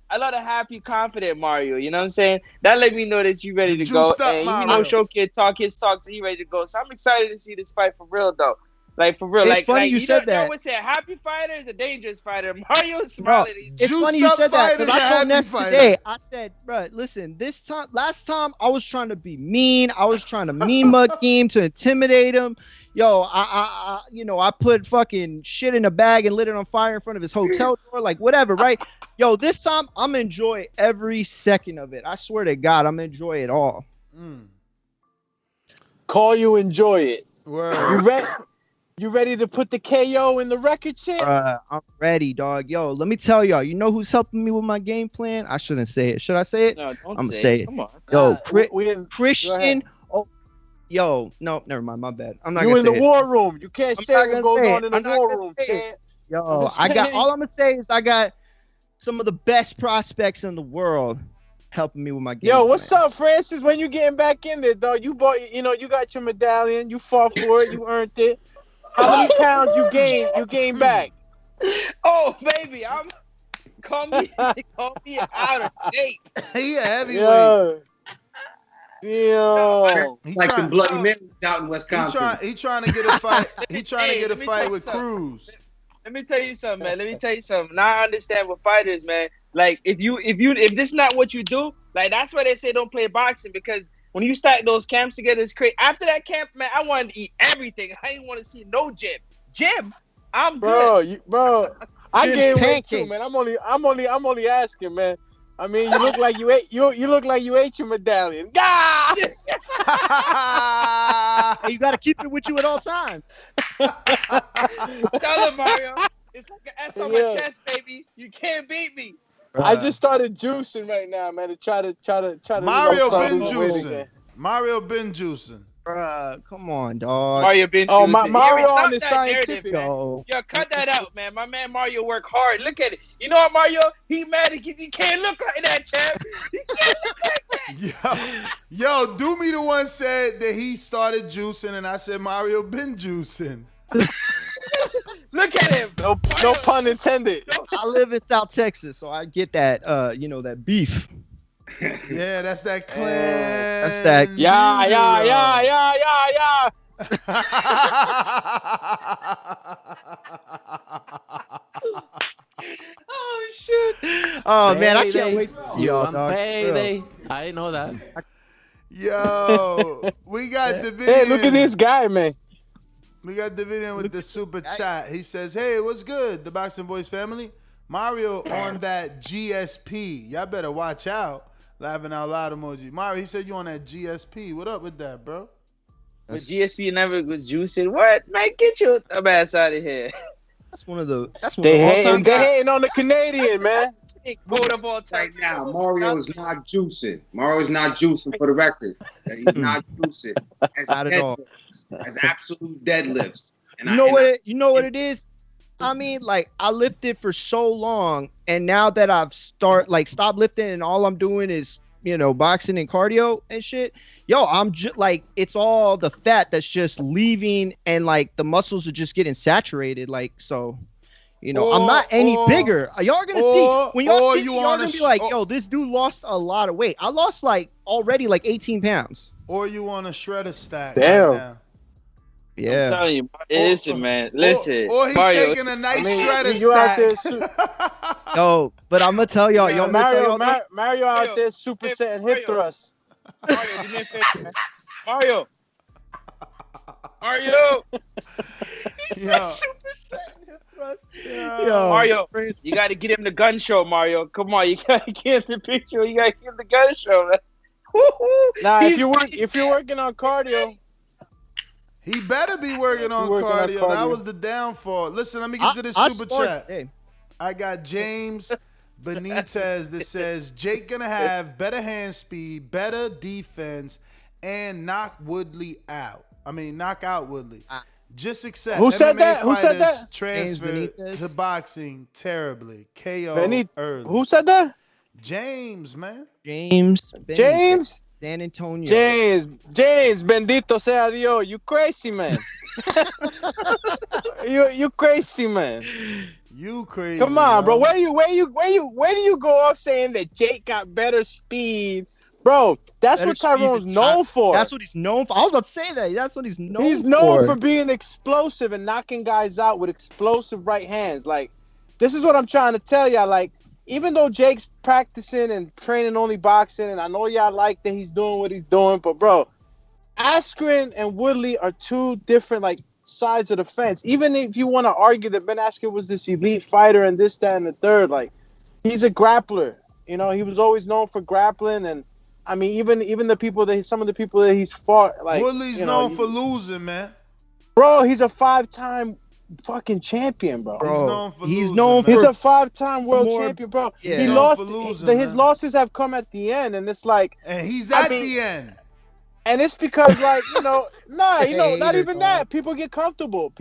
I love a happy, confident Mario. You know what I'm saying? That let me know that you ready to go. And you know, Show Kid talk his talk, so he ready to go. So I'm excited to see this fight for real, though. Like for real. It's like funny you said that. I would say a happy fighter is a dangerous fighter. Mario is smiling. It's funny you said that because I told Ness today. I said, bro, listen, last time I was trying to be mean. I was trying to mean mug him to intimidate him. Yo, I put fucking shit in a bag and lit it on fire in front of his hotel door, like whatever, right? Yo, this time I'm enjoy every second of it. I swear to God, I'm enjoy it all. Call you enjoy it. Word. You ready to put the KO in the record shit? I'm ready, dog. Yo, let me tell y'all. You know who's helping me with my game plan? I shouldn't say it. Should I say it? No, I'm gonna say it. Come on. Yo, Christian. Oh, yo, no, never mind. My bad. I'm not. You gonna in say the it. war room. You can't say what goes on in the war room, champ. Yo, all I'm gonna say is I got some of the best prospects in the world helping me with my game. Yo, what's up, Francis? When you getting back in there, dog? You bought, you got your medallion. You fought for it. You earned it. How many pounds you gained back? Oh, baby, call me out of shape. He a heavyweight. Yo. Like the Bloody Marys out in Wisconsin. He trying to get a fight. He trying to get a fight with Cruz. Let me tell you something, man. Now I understand what fighters, man. Like if this is not what you do, like that's why they say don't play boxing, because when you stack those camps together, it's crazy. After that camp, man, I wanted to eat everything. I didn't want to see no gym. I'm good. Bro, I gained weight too, man. I'm only asking, man. I mean, you look like you ate your medallion. Gah! You got to keep it with you at all times. Tell him, Mario. It's like an S on my chest, baby. You can't beat me. I just started juicing right now, man, to try to. Mario been juicing. Mario been juicing. Come on, dog. Mario been juicing. Oh, Mario on the scientific. Yo, cut that out, man. My man Mario work hard. Look at it. You know what, Mario? He mad he can't look like that, champ. He can't look like that. Yo, Doomy the one said that he started juicing, and I said Mario been juicing. Look at him. No pun intended. I live in South Texas, so I get that, that beef. Yeah, that's that clan. That's that. Yeah. Oh shit. Oh man, I can't wait to see You y'all, want dog. payday? I didn't know that. Yo, we got Davidian. Hey, look at this guy, man. We got Davidian with the super chat. He says, "Hey, what's good, the Boxing Boys family? Mario on that GSP. Y'all better watch out." Laughing out loud emoji. Mario, he said you on that GSP. What up with that, bro? But GSP never was juicing. What? Man, get your ass out of here. That's one of the. They hating on the Canadian, man. Quote of all time. Right now, Mario is not juicing. Mario is not juicing, for the record. He's not juicing. Not at all. As absolute deadlifts. You know what it is? I mean, like, I lifted for so long, and now that I've stopped lifting, and all I'm doing is, boxing and cardio and shit. Yo, I'm just like, it's all the fat that's just leaving, and like the muscles are just getting saturated. Like, so, I'm not any bigger. Y'all gonna see when y'all see me, y'all gonna be like, yo, this dude lost a lot of weight. I lost already 18 pounds. Or you want to shred a stack? Damn. Right now. Yeah. I'm telling you, listen, man. Listen. Or he's Mario, taking a nice shredder stack. Yo, but I'm gonna tell y'all, Mario out there supersetting hip thrusts. Mario, do me a favor, man. Mario. Yo, Mario, you got to get him the gun show, Mario. Come on, you got to get him the picture. You got to get him the gun show, man. Nah, if you're working on cardio. He better be working on cardio. That was the downfall. Listen, let me get to this super chat. Hey. I got James Benitez that says Jake gonna have better hand speed, better defense, and knock out Woodley. Just accept. Who said MMA that? Who said that? Transfer to boxing terribly. KO early. Who said that? James, man. James. San Antonio. James, bendito sea Dios. You crazy, man. you crazy, man. You crazy. Come on, bro. Where do you go off saying that Jake got better speed? Bro, that's what Tyrone's known for. That's what he's known for. I was about to say that. That's what he's known for. He's known for being explosive and knocking guys out with explosive right hands. Like, this is what I'm trying to tell y'all. Like, even though Jake's practicing and training only boxing, and I know y'all like that he's doing what he's doing, but, bro, Askren and Woodley are two different, like, sides of the fence. Even if you want to argue that Ben Askren was this elite fighter and this, that, and the third, like, he's a grappler. You know, he was always known for grappling, and I mean, even the people that some of the people that he's fought, like Woodley's known for losing, man. Bro, he's a 5-time fucking champion, bro. He's known for he's losing. known man. He's a 5-time world champion, bro. Yeah. He He's known lost. for losing, His losses have come at the end, and it's like, and he's at the end. And it's because, like, not even that. People get comfortable.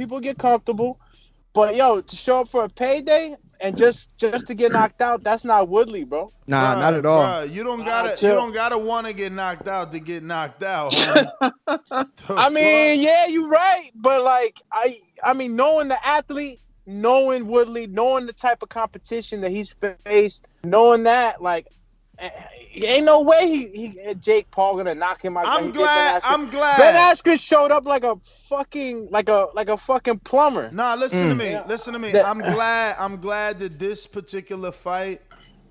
But yo, to show up for a payday and just to get knocked out, that's not Woodley, bro. Nah, not at all. Bruh, you don't gotta want to get knocked out to get knocked out. I mean, yeah, you're right. But like, I mean, knowing the athlete, knowing Woodley, knowing the type of competition that he's faced, knowing that, like, ain't no way he Jake Paul gonna knock him out. I'm glad. Ben Askren showed up like a fucking plumber. Nah, listen to me. I'm glad that this particular fight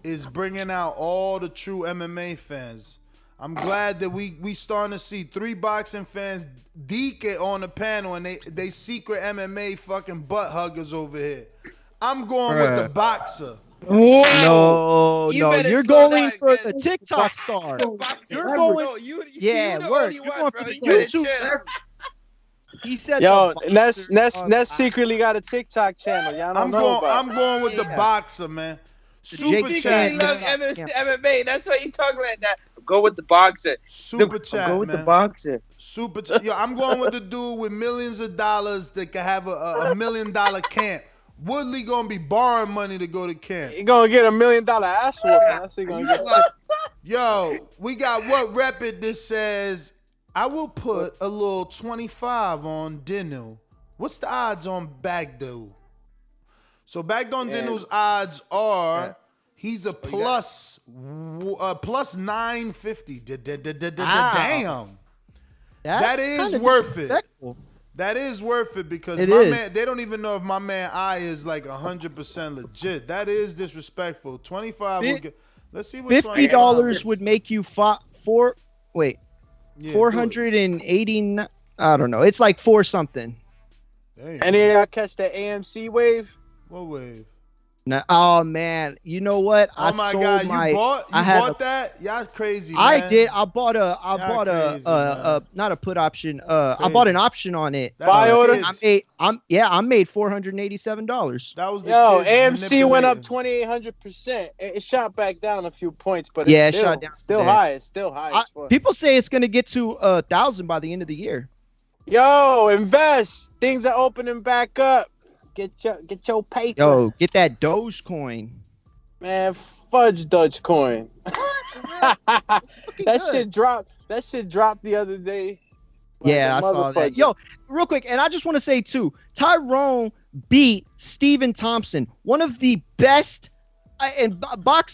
is bringing out all the true MMA fans. I'm glad that we starting to see 3 boxing fans DK on the panel, and they secret MMA fucking butt huggers over here. I'm going with the boxer. Whoa. You're going for the TikTok star. You're going. You're going for the YouTube. He said, "Yo, Ness secretly got a TikTok channel. Y'all don't know about. I'm going with the boxer, man. Super chat, he loves MMA. That's why he talking like that. Go with the boxer. Super chat, go with man. the boxer. Super chat. Yo, I'm going with the dude with millions of dollars that can have a $1 million camp. Woodley gonna be borrowing money to go to camp. He gonna get $1 million ass whooping. That's what he gonna get. Yo, we got what rep it that says, I will put a little 25 on Dinu. What's the odds on Bagdu? So Bogdan Dinu's odds are he's a plus 950. Damn. That is worth it. That is worth it because man, they don't even know if my man I is like 100% legit. That is disrespectful. 25 would get, let's see what $50 would make you 489. I don't know. It's like 4 something. Damn. Any of y'all catch that AMC wave? What wave? No, oh man, you know what? Oh my God, you bought that? Y'all crazy, man. I did. I bought a not a put option. I bought an option on it. Buy order. I made $487. That was the AMC went up 2,800%. It shot back down a few points, but it's still, shot down. Still high. It's still high. People say it's gonna get to 1,000 by the end of the year. Yo, invest. Things are opening back up. Get your paper. Yo, get that Dogecoin. Man, fudge Dogecoin. That shit dropped the other day. Yeah, I saw that. Yo, real quick, and I just want to say too, Tyrone beat Stephen Thompson, one of the best. And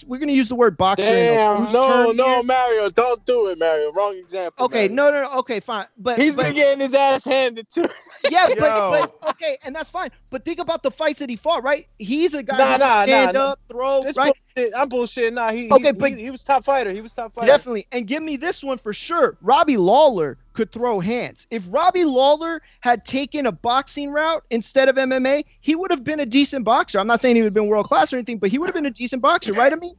we're gonna use the word boxer. Damn, no, Mario, don't do it, Mario. Wrong example. Okay, Mario. no, okay, fine. But he's been getting his ass handed too. Yeah, but okay, and that's fine. But think about the fights that he fought, right? He's a guy who stand up, throw, this right? Bullshit. I'm bullshit. Nah, he was top fighter. Definitely. And give me this one for sure. Robbie Lawler could throw hands. If Robbie Lawler had taken a boxing route instead of MMA, he would have been a decent boxer. I'm not saying he would have been world class or anything, but he would have been a decent boxer, right? I mean,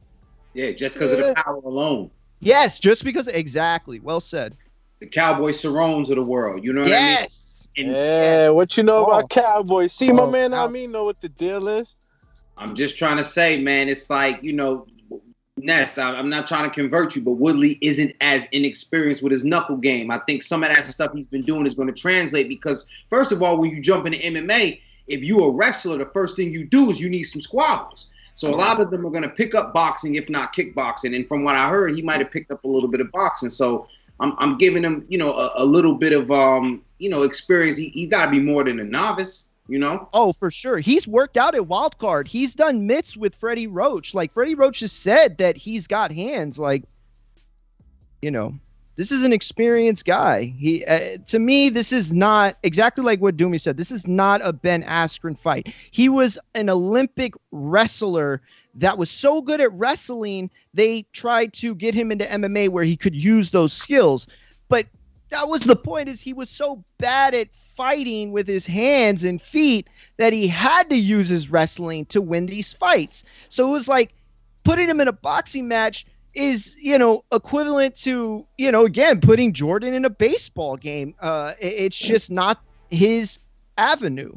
yeah, just because of the power alone. Yes, just because. Exactly. Well said. The Cowboy Cerrones of the world. You know what I mean? Yes. Yeah. What you know about Cowboys? See, my man, I mean, know what the deal is. I'm just trying to say, man, it's like, you know, Ness, I'm not trying to convert you, but Woodley isn't as inexperienced with his knuckle game. I think some of that stuff he's been doing is going to translate because, first of all, when you jump into MMA, if you're a wrestler, the first thing you do is you need some squabbles. So a lot of them are going to pick up boxing, if not kickboxing. And from what I heard, he might have picked up a little bit of boxing. So I'm giving him, you know, a little bit of, you know, experience. He got to be more than a novice. You know? Oh, for sure. He's worked out at Wildcard. He's done mitts with Freddie Roach. Like, Freddie Roach has said that he's got hands. Like, this is an experienced guy. He, to me, this is not exactly like what Doomy said. This is not a Ben Askren fight. He was an Olympic wrestler that was so good at wrestling, they tried to get him into MMA where he could use those skills. But that was the point, is he was so bad at fighting with his hands and feet that he had to use his wrestling to win these fights. So it was like putting him in a boxing match is, equivalent to, again, putting Jordan in a baseball game. It's just not his avenue.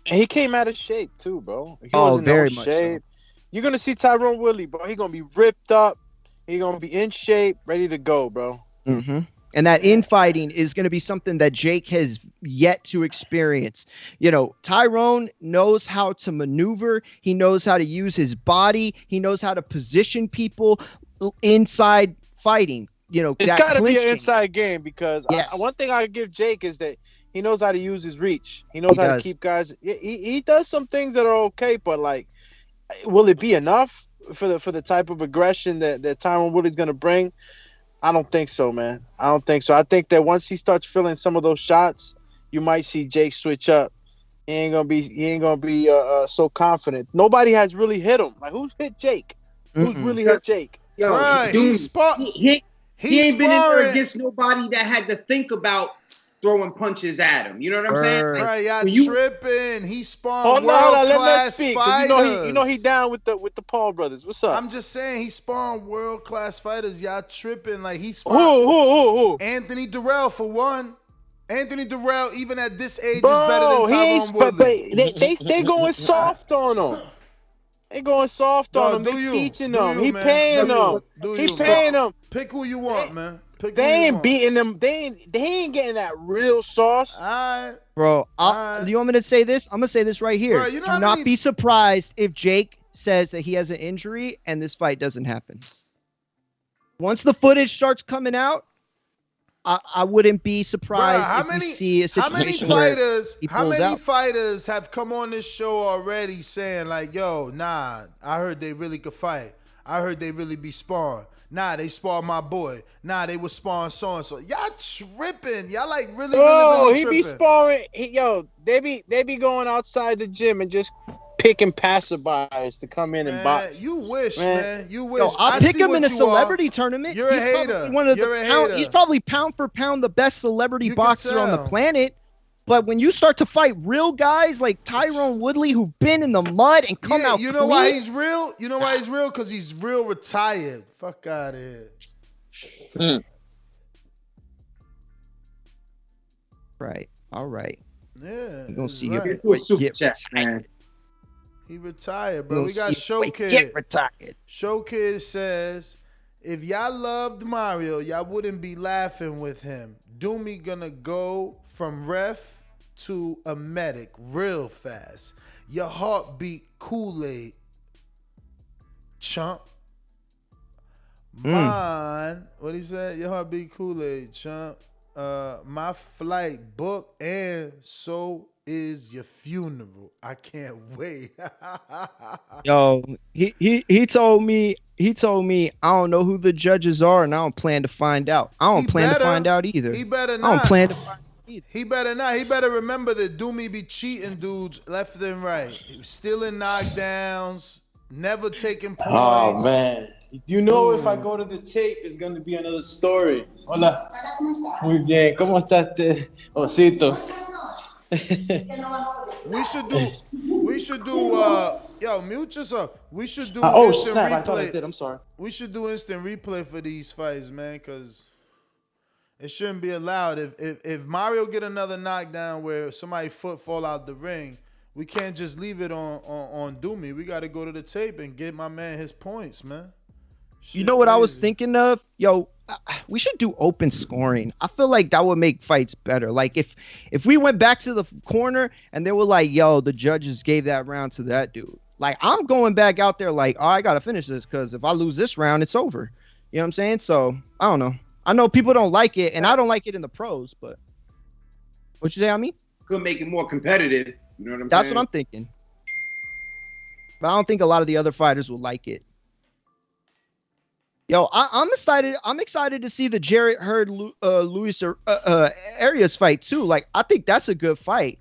And he came out of shape too, bro. He was in very no much shape. so. You're gonna see Tyrone Woodley, bro. He's gonna be ripped up. He's gonna be in shape, ready to go, bro. Mm-hmm. And that infighting is going to be something that Jake has yet to experience. Tyrone knows how to maneuver. He knows how to use his body. He knows how to position people inside fighting. It's got to be an inside game because yes. One thing I give Jake is that he knows how to use his reach. He knows how to keep guys. He does some things that are okay, but like, will it be enough for the type of aggression that Tyrone Woodley's going to bring? I don't think so, man. I don't think so. I think that once he starts feeling some of those shots, you might see Jake switch up. He ain't gonna be so confident. Nobody has really hit him. Like, who's hit Jake? Who's really hit Jake? Yo, Right, he ain't been in there against nobody that had to think about throwing punches at him. You know what I'm saying? Like, Right, y'all tripping. He spawned Let me world-class speak. fighters. You know he down with the Paul brothers. What's up? I'm just saying he spawned world-class fighters. Y'all tripping. Like, he spawned. Who? Anthony Durrell, for one. Anthony Durrell, even at this age, Bro, is better than Tyrone Woodley. But they going soft on him. They going soft on him. They teaching them. He paying them. He paying them. Pick who you want, man. They ain't beating them. They ain't getting that real sauce. Bro, you want me to say this? I'm going to say this right here. Bro, Do not be surprised if Jake says that he has an injury and this fight doesn't happen. Once the footage starts coming out, I wouldn't be surprised if we see a situation where he pulls How many out. fighters have come on this show already saying like, yo, nah, I heard they really could fight. I heard they really be sparring. Nah, they sparred my boy. Nah, they was sparring so-and-so. Y'all tripping. Y'all like really he tripping. be sparring. They be going outside the gym and just picking passerbys to come in and box. You wish, man. You wish. I'll pick him in a celebrity tournament. You're a hater. He's probably pound for pound the best celebrity boxer on the planet. But when you start to fight real guys like Tyrone Woodley, who've been in the mud and come out, you know why he's real? You know why he's real? Because he's real retired. Fuck out of here. Right. All right. Yeah. We're gonna see right. you super chat, man. He retired, bro. We got Showkid. Get retired. Showkid says, if y'all loved Mario, y'all wouldn't be laughing with him. Doomy gonna go from ref to a medic real fast. Your heart beat Kool-Aid, chump. Mine, what he said? Your heart beat Kool-Aid, chump. My flight booked, and so is your funeral. I can't wait. Yo, he told me I don't know who the judges are, and I don't plan to find out. I don't plan to find out either. He better not. I don't plan to find out either. He better not. He better remember that Doomy be cheating dudes left and right. He was stealing knockdowns, never taking points. Oh man. You know, if I go to the tape, it's going to be another story. Hola. Muy bien. ¿Cómo estás, Osito? We should do yo, mute yourself. We should do instant replay. I thought I did. I'm sorry. We should do instant replay for these fights, man, because it shouldn't be allowed. If Mario get another knockdown where somebody's foot fall out the ring, we can't just leave it on Doomy. We got to go to the tape and get my man his points, man. You know what I was thinking of? Yo, we should do open scoring. I feel like that would make fights better. Like if we went back to the corner and they were like, yo, the judges gave that round to that dude. Like, I'm going back out there like, oh, I got to finish this because if I lose this round, it's over. You know what I'm saying? So, I don't know. I know people don't like it, and I don't like it in the pros, but what you say, I mean? Could make it more competitive. You know what I'm saying? That's what I'm thinking. But I don't think a lot of the other fighters will like it. Yo, I'm excited. I'm excited to see the Jarrett Hurd Luis Arias fight too. Like, I think that's a good fight.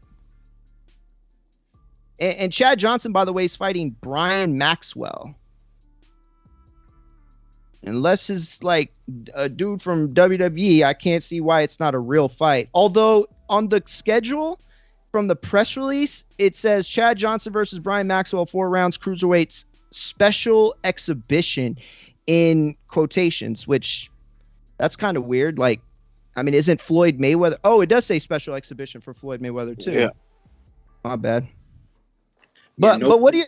And Chad Johnson, by the way, is fighting Brian Maxwell. Unless it's like a dude from WWE, I can't see why it's not a real fight. Although on the schedule from the press release, it says Chad Johnson versus Brian Maxwell, 4 rounds, cruiserweights special exhibition in quotations, which that's kind of weird. Like, I mean, isn't Floyd Mayweather? Oh, it does say special exhibition for Floyd Mayweather too. Yeah. My bad. But what do you?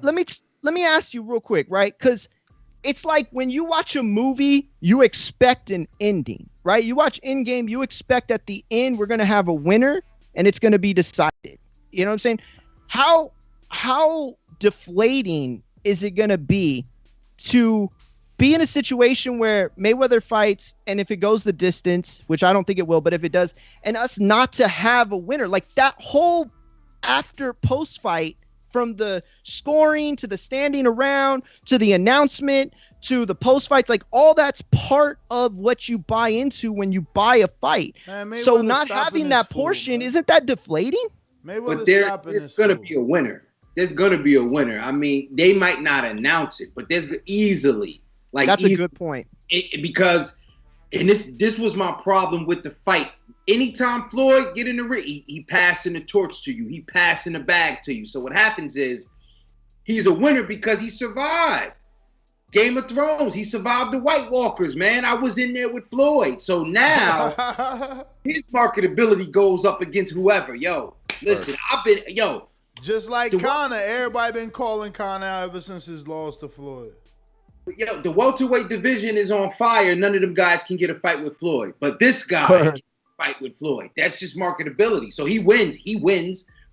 Let me ask you real quick, right? Because it's like when you watch a movie, you expect an ending, right? You watch Endgame, you expect at the end we're gonna have a winner and it's gonna be decided. You know what I'm saying? How deflating is it gonna be to be in a situation where Mayweather fights and if it goes the distance, which I don't think it will, but if it does, and us not to have a winner, like that whole after post fight, from the scoring to the standing around to the announcement to the post fights, like all that's part of what you buy into when you buy a fight. Man, so not having that portion, isn't that deflating? But there's going to be a winner. There's going to be a winner. I mean, they might not announce it, but there's easily. Like that's a good point. Because this was my problem with the fight. Anytime Floyd get in the ring, he passing the torch to you. He passing the bag to you. So what happens is he's a winner because he survived Game of Thrones. He survived the White Walkers, man. I was in there with Floyd. So now his marketability goes up against whoever. Yo, listen, just like Conor. Everybody been calling Conor out ever since his loss to Floyd. Yo, the welterweight division is on fire. None of them guys can get a fight with Floyd. But this guy fight with Floyd. That's just marketability. So he wins.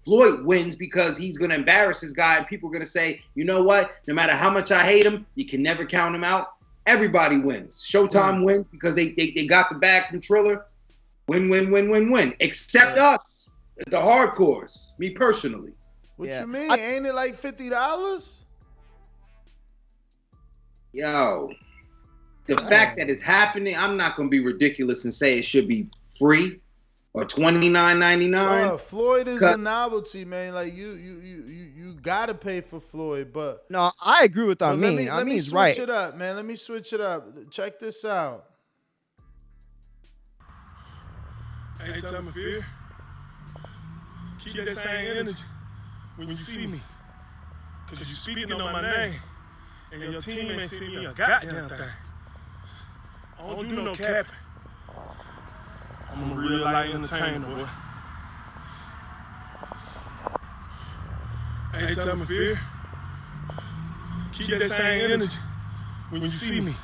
Floyd wins because he's going to embarrass his guy, and people are going to say, you know what? No matter how much I hate him, you can never count him out. Everybody wins. Showtime wins because they got the bag from Triller. Win. Except us, the hardcores. Me personally. What you mean? Ain't it like $50? Yo, the fact that it's happening, I'm not going to be ridiculous and say it should be free or $29.99. Floyd is a novelty, man. Like you gotta pay for Floyd, but no, I agree with that. Let me switch it up, man. Let me switch it up. Check this out. Anytime I fear, keep that same energy when you see me, cause you speaking on my name, and your team ain't see me a goddamn thing. I don't do no capping. I'm a real light entertainer, boy. Ain't tell me fear. Keep that same energy when you see me.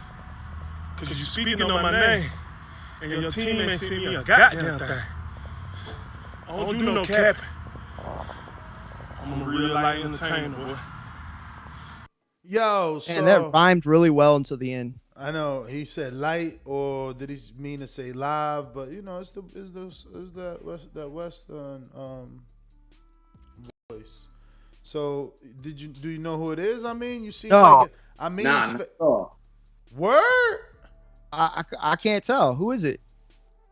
Cause you speaking on my name, and your team ain't see me a goddamn thing. I don't do no capping. I'm a real light entertainer, boy. Yo, so and that rhymed really well until the end. I know he said light, or did he mean to say live? But you know, it's that Western voice. So do you know who it is? I mean, you see, no. Word. I can't tell. Who is it?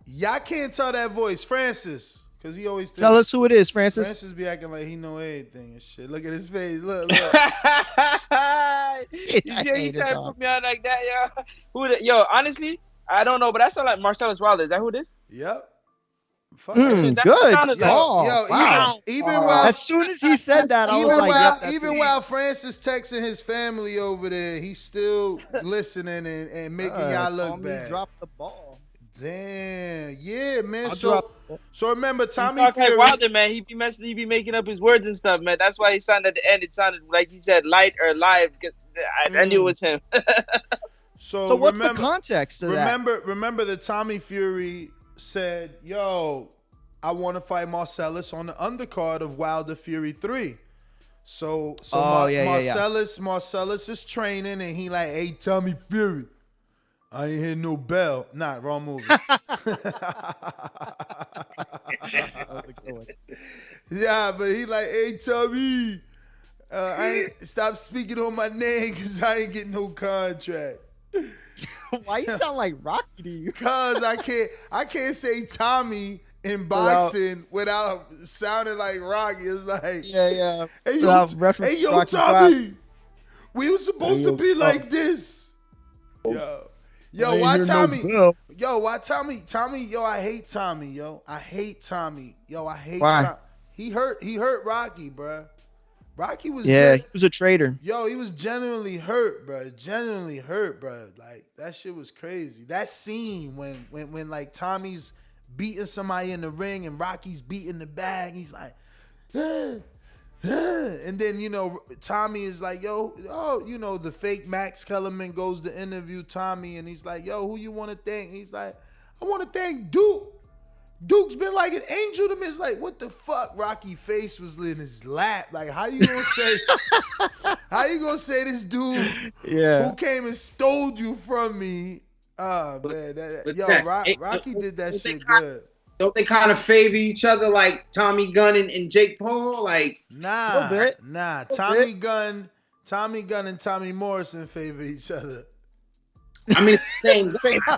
Y'all can't tell that voice, Francis. Cause he always tell us who it is, Francis. Francis be acting like he know everything and shit. Look at his face. Look. You trying to put me on like that, yo? Yo, honestly, I don't know, but that sounds like Marcellus Wilder. Is that who it is? Yep. Good. Wow. Even while, as soon as he said that, I was like, even while Francis texting his family over there, he's still listening and making y'all look bad. Drop the ball. Damn. Yeah, man. So remember, Tommy Fury. Like Wilder, man. He be making up his words and stuff, man. That's why he sounded at the end. It sounded like he said light or live. I knew it was him. So what's the context of that? Remember that Tommy Fury said, yo, I want to fight Marcellus on the undercard of Wilder Fury 3. So Marcellus is training, and he like, hey, Tommy Fury, I ain't hear no bell. Nah, wrong movie. Yeah, but he like, hey, Tommy, I ain't stop speaking on my name because I ain't getting no contract. Why you sound like Rocky to you? Cause I can't say Tommy in boxing without sounding like Rocky. It's like yeah. Hey yo, Rocky Tommy, we were supposed to be like this. Yo, why Tommy? Why Tommy? Tommy, yo, I hate Tommy. Yo, I hate Tommy. Tommy. He hurt Rocky, bruh. Rocky was he was a traitor. Yo, he was genuinely hurt, bro. Genuinely hurt, bro. Like that shit was crazy. That scene when like Tommy's beating somebody in the ring and Rocky's beating the bag. He's like, and then Tommy is like, the fake Max Kellerman goes to interview Tommy and he's like, yo, who you want to thank? He's like, I want to thank Duke. Duke's been like an angel to me. It's like, what the fuck? Rocky face was in his lap. Like, how you gonna say this dude who came and stole you from me? Oh man, Rocky did that shit good. Don't they kind of favor each other like Tommy Gunn and Jake Paul? Like nah. Tommy Gunn and Tommy Morrison favor each other. I mean, it's the same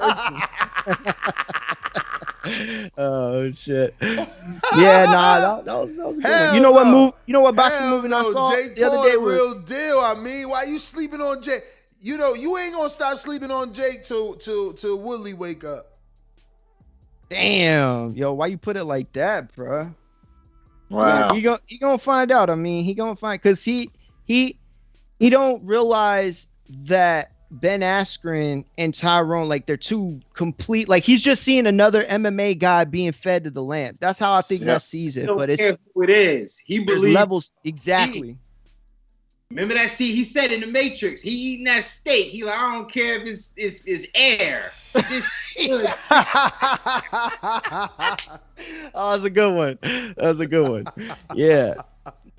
Oh shit! Yeah, that was good. You know what move? You know what boxing movie I saw Jake the other Paul day the was real deal. I mean, why you sleeping on Jake? You ain't gonna stop sleeping on Jake till Woodley wake up. Damn, yo, why you put it like that, bro? Wow. He gonna find out. I mean, he gonna find because he don't realize that Ben Askren and Tyrone, like they're two complete. Like he's just seeing another MMA guy being fed to the land. That's how I think that sees it. But it's who it is. He believes levels exactly. Remember that scene he said in the Matrix? He eating that steak. He like, I don't care if it's air. Oh, that's a good one. That's a good one. Yeah.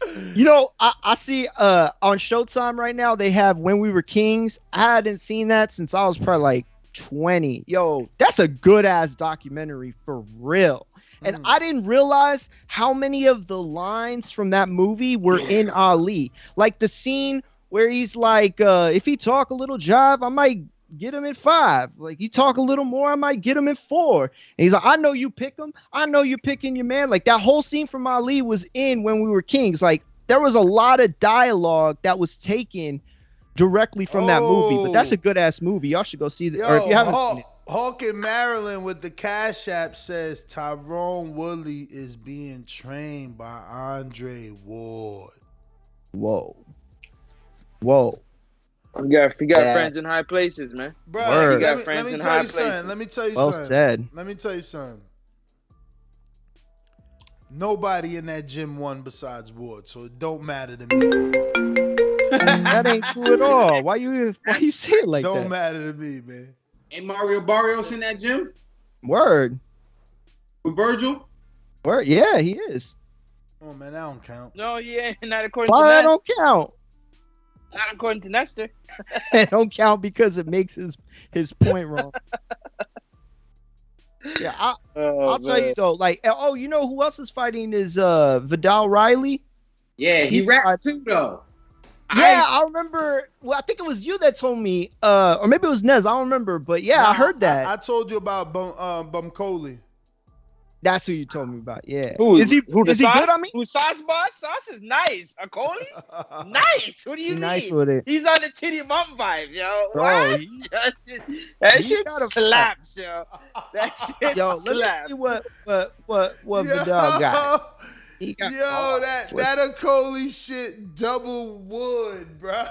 I see on Showtime right now they have When We Were Kings. I hadn't seen that since I was probably like 20. Yo, that's a good ass documentary for real. And I didn't realize how many of the lines from that movie were in Ali. Like the scene where he's like, if he talk a little jive, I might get him in 5. Like you talk a little more, I might get him in 4. And he's like, I know you pick him. I know you're picking your man. Like that whole scene from Ali was in When We Were Kings. Like there was a lot of dialogue that was taken directly from that movie. But that's a good ass movie. Y'all should go see that. Or if you haven't seen it. Hawk in Maryland with the Cash App says Tyrone Woodley is being trained by Andre Ward. Whoa. You got friends in high places, man. Bro, you got friends in high places. Let me tell you well something. Said. Let me tell you something. Nobody in that gym won besides Ward, so it don't matter to me. That ain't true at all. Why you say it like that? Don't matter to me, man. Ain't Mario Barrios in that gym? Word. With Virgil? Word. Yeah, he is. Oh man, that don't count. No, yeah, not according Why to that don't count? Not according to Nestor. It don't count because it makes his point wrong. Yeah, I'll tell you though. Like, you know who else is fighting is Viddal Riley. Yeah, he's rapped too though. Yeah, I remember. Well, I think it was you that told me, or maybe it was Nez. I don't remember, but yeah, I heard that. I told you about Bumkoli. That's who you told me about. Yeah. Is he good? I mean, who's Sauce Boss? Sauce is nice. Akoli? Nice. What do you mean? Nice with it. He's on the Titty Bump vibe, yo. Bro, that shit slaps, yo. That shit slaps. Let me see what Viddal got. That Akoli shit double wood, bro.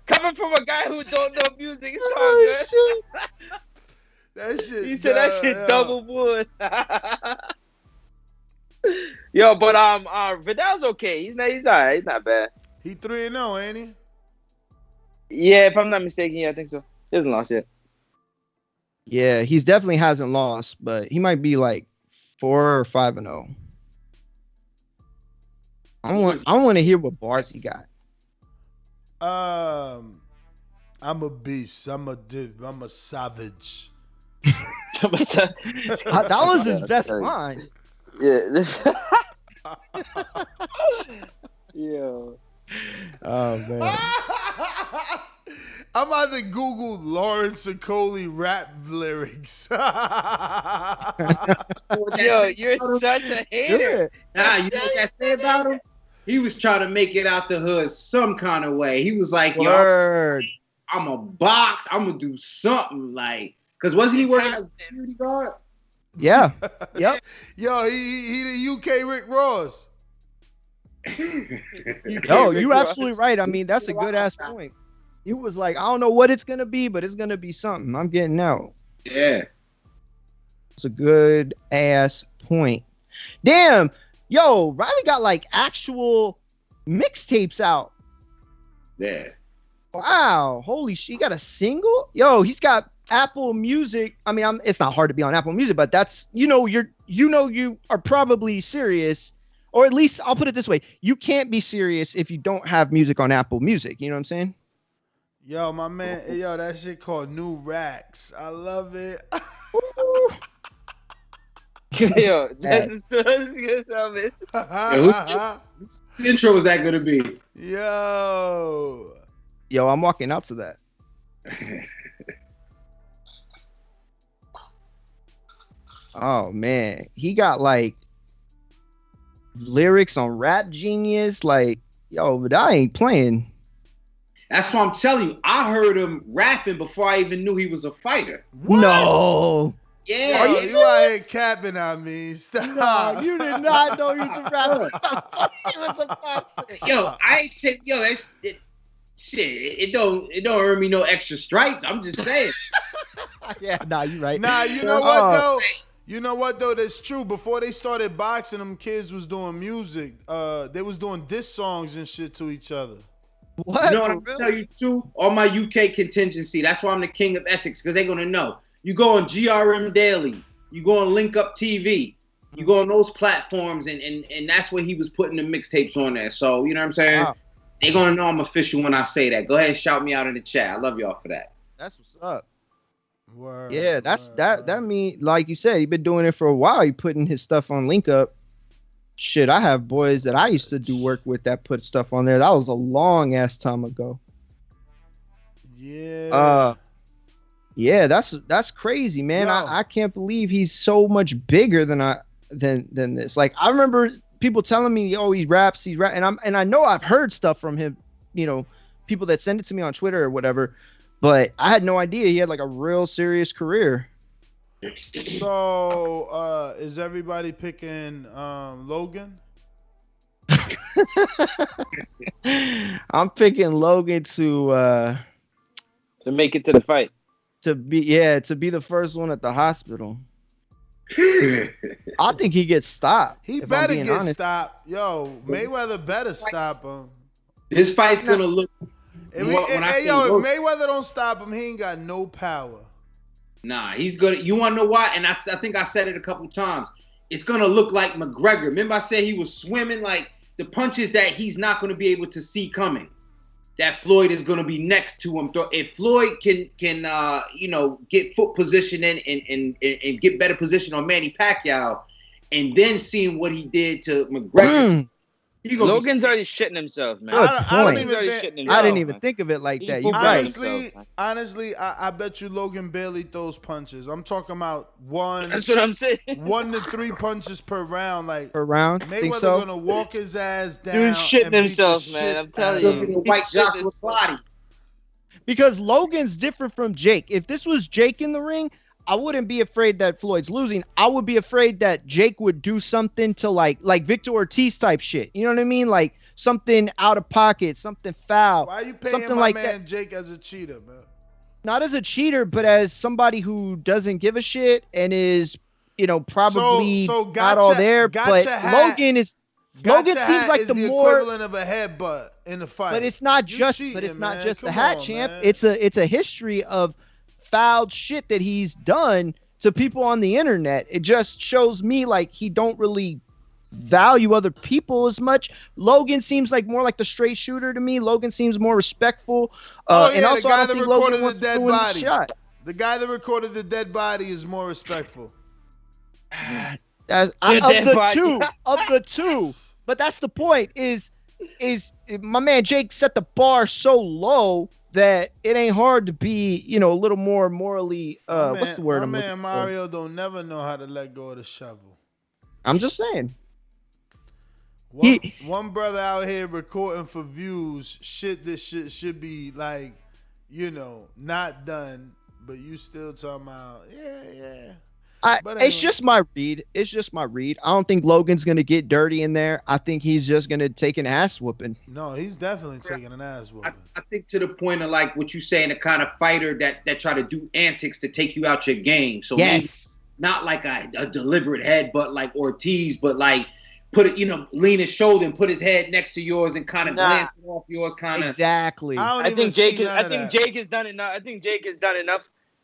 Coming from a guy who don't know music, it's all good. That shit. He said that shit double wood. Yo, but Vidal's okay. He's alright. He's not bad. He 3-0, ain't he? Yeah, if I'm not mistaken, yeah, I think so. He hasn't lost yet. Yeah, he's definitely hasn't lost, but he might be like 4 or 5-0. I want to hear what bars he got. I'm a beast. I'm a savage. That was his best line. Yeah. Yo. Oh man. I'm about to Google Lawrence Okoli rap lyrics. Yo, you're such a hater. Nah, you know what I say about him? He was trying to make it out the hood some kind of way. He was like, Word. yo, I'm a box. I'm going to do something like, because wasn't he working as a security guard? Yeah. Yep. Yo, he the UK Rick Ross. No, you're absolutely right. I mean, that's a good ass point. He was like, I don't know what it's gonna be, but it's gonna be something. I'm getting out. Yeah. It's a good ass point. Damn, yo, Riley got like actual mixtapes out. Yeah. Wow, holy shit, he got a single? Yo, he's got Apple Music. I mean, it's not hard to be on Apple Music, but that's you are probably serious, or at least I'll put it this way: you can't be serious if you don't have music on Apple Music. You know what I'm saying? Yo, my man, yo, that shit called New Racks. I love it. Yo, that's good stuff, man. Whose intro is that going to be? Yo, I'm walking out to that. Oh man, he got like lyrics on Rap Genius. Like, yo, but I ain't playing. That's what I'm telling you. I heard him rapping before I even knew he was a fighter. What? No. Yeah. Yo, you out here capping on me. Stop. No, you did not know he was a rapper. He was a boxer. Yo, I ain't take. Yo, that's it. Shit, it don't earn me no extra stripes. I'm just saying. Yeah, nah, you right. Nah, you know what though? You know what though? That's true. Before they started boxing, them kids was doing music. They was doing diss songs and shit to each other. What? You know what I'm tell you too? On my UK contingency, that's why I'm the king of Essex, because they're gonna know. You go on GRM Daily, you go on Link Up TV, you go on those platforms, and that's where he was putting the mixtapes on there. So you know what I'm saying? Wow. They're gonna know I'm official when I say that. Go ahead and shout me out in the chat. I love y'all for that. That's what's up. Word, Yeah, that mean, like you said, he been doing it for a while. He putting his stuff on Link Up. Shit, I have boys that I used to do work with that put stuff on there. That was a long ass time ago. Yeah. Yeah, that's crazy, man. I can't believe he's so much bigger than this. Like, I remember people telling me, "Oh, he raps, and I know I've heard stuff from him. You know, people that send it to me on Twitter or whatever. But I had no idea he had like a real serious career. So, is everybody picking Logan? I'm picking Logan to make it to the fight. To be the first one at the hospital. I think he gets stopped. He better get stopped. Yo, Mayweather better stop him. This fight's gonna look. If Mayweather don't stop him, he ain't got no power. Nah, he's gonna. You want to know why? And I think I said it a couple times. It's gonna look like McGregor. Remember, I said he was swimming, like the punches that he's not gonna be able to see coming. That Floyd is gonna be next to him. If Floyd can get foot position and get better position on Manny Pacquiao, and then seeing what he did to McGregor. Logan's already shitting himself, man. I didn't even think of it like that. You honestly, I bet you Logan barely throws punches. I'm talking about one. That's what I'm saying. 1 to 3 punches per round. Like per round. Mayweather gonna walk his ass down. Dude shitting himself, man. I'm telling you. White Joshua's body. Because Logan's different from Jake. If this was Jake in the ring, I wouldn't be afraid that Floyd's losing. I would be afraid that Jake would do something to like Victor Ortiz type shit. You know what I mean? Like something out of pocket, something foul. Why are you paying my like man Jake as a cheater, man? Not as a cheater, but as somebody who doesn't give a shit and is, probably not all there. But Logan seems like the more equivalent of a headbutt in the fight. But it's not just the hat, champ. Man. It's a history of foul shit that he's done to people on the internet. It just shows me like he don't really value other people as much. Logan seems like more like the straight shooter to me. Logan seems more respectful. And also, the guy that recorded the dead body. The guy that recorded the dead body is more respectful. Of the two. But that's the point. Is my man Jake set the bar so low that it ain't hard to be, a little more morally. What's the word? My man Mario don't never know how to let go of the shovel. I'm just saying. One brother out here recording for views shit that should be like, not done, but you still talking about, yeah. But anyway. It's just my read. I don't think Logan's going to get dirty in there. I think he's just going to take an ass whooping. No, he's definitely taking an ass whooping. I think to the point of like what you saying, the kind of fighter that try to do antics to take you out your game. So yes, not like a deliberate headbutt like Ortiz, but like put it, lean his shoulder and put his head next to yours and kind of glance it off yours, kind of. Exactly. I think Jake has done enough. I think Jake has done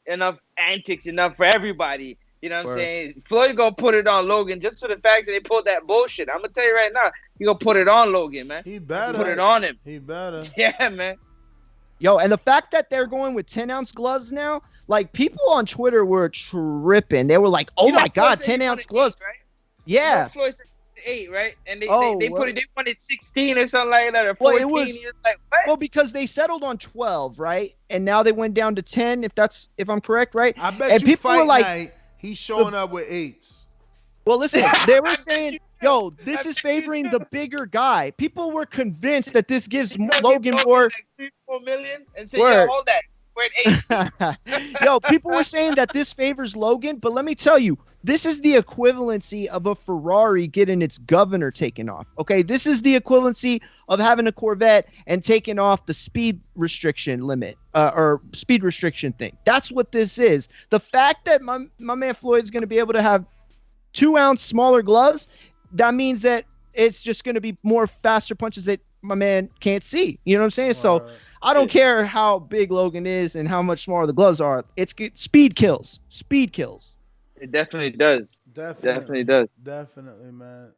enough antics enough for everybody. You know what I'm saying? Floyd gonna put it on Logan just for the fact that they pulled that bullshit. I'm gonna tell you right now, he gonna put it on Logan, man. He better put it on him. He better. Yeah, man. Yo, and the fact that they're going with 10-ounce gloves now, like people on Twitter were tripping. They were like, "Oh my God, 10-ounce gloves!" 8, right? Yeah. Floyd said 8, right? And they wanted 16 or something like that, or 14. Well, like, what? Well, because they settled on 12, right? And now they went down to 10. If I'm correct, right? I bet and you people fight were like, night. He's showing up with 8s. Well, listen, they were saying, yo, this is favoring the bigger guy. People were convinced that this gives Logan more. Like 3-4 million and say, yo, hold that. We're at 8. Yo, people were saying that this favors Logan, but let me tell you, this is the equivalency of a Ferrari getting its governor taken off. Okay, this is the equivalency of having a Corvette and taking off the speed restriction limit or speed restriction thing. That's what this is. The fact that my man Floyd's going to be able to have 2-ounce smaller gloves, that means that it's just going to be more faster punches that my man can't see. You know what I'm saying? So I don't care how big Logan is and how much smaller the gloves are. Speed kills. Speed kills. It definitely does. Definitely does. Definitely, man.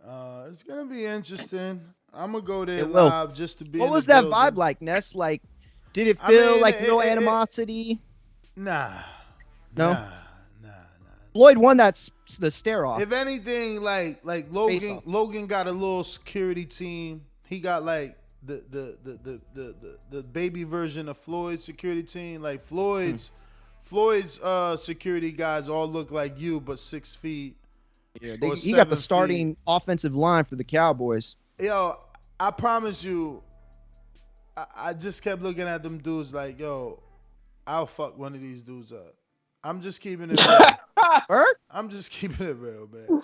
It's gonna be interesting. I'm gonna go there live just to be. What was that vibe like, Ness? Like, did it feel like no animosity? Nah. No. Nah. Floyd won the stare off. If anything, like Logan got a little security team. He got like the baby version of Floyd's security team. Like Floyd's security guys all look like you, but 6 feet. Yeah, he got the starting offensive line for the Cowboys. Yo, I promise you, I just kept looking at them dudes like, yo, I'll fuck one of these dudes up. I'm just keeping it real. I'm just keeping it real, man.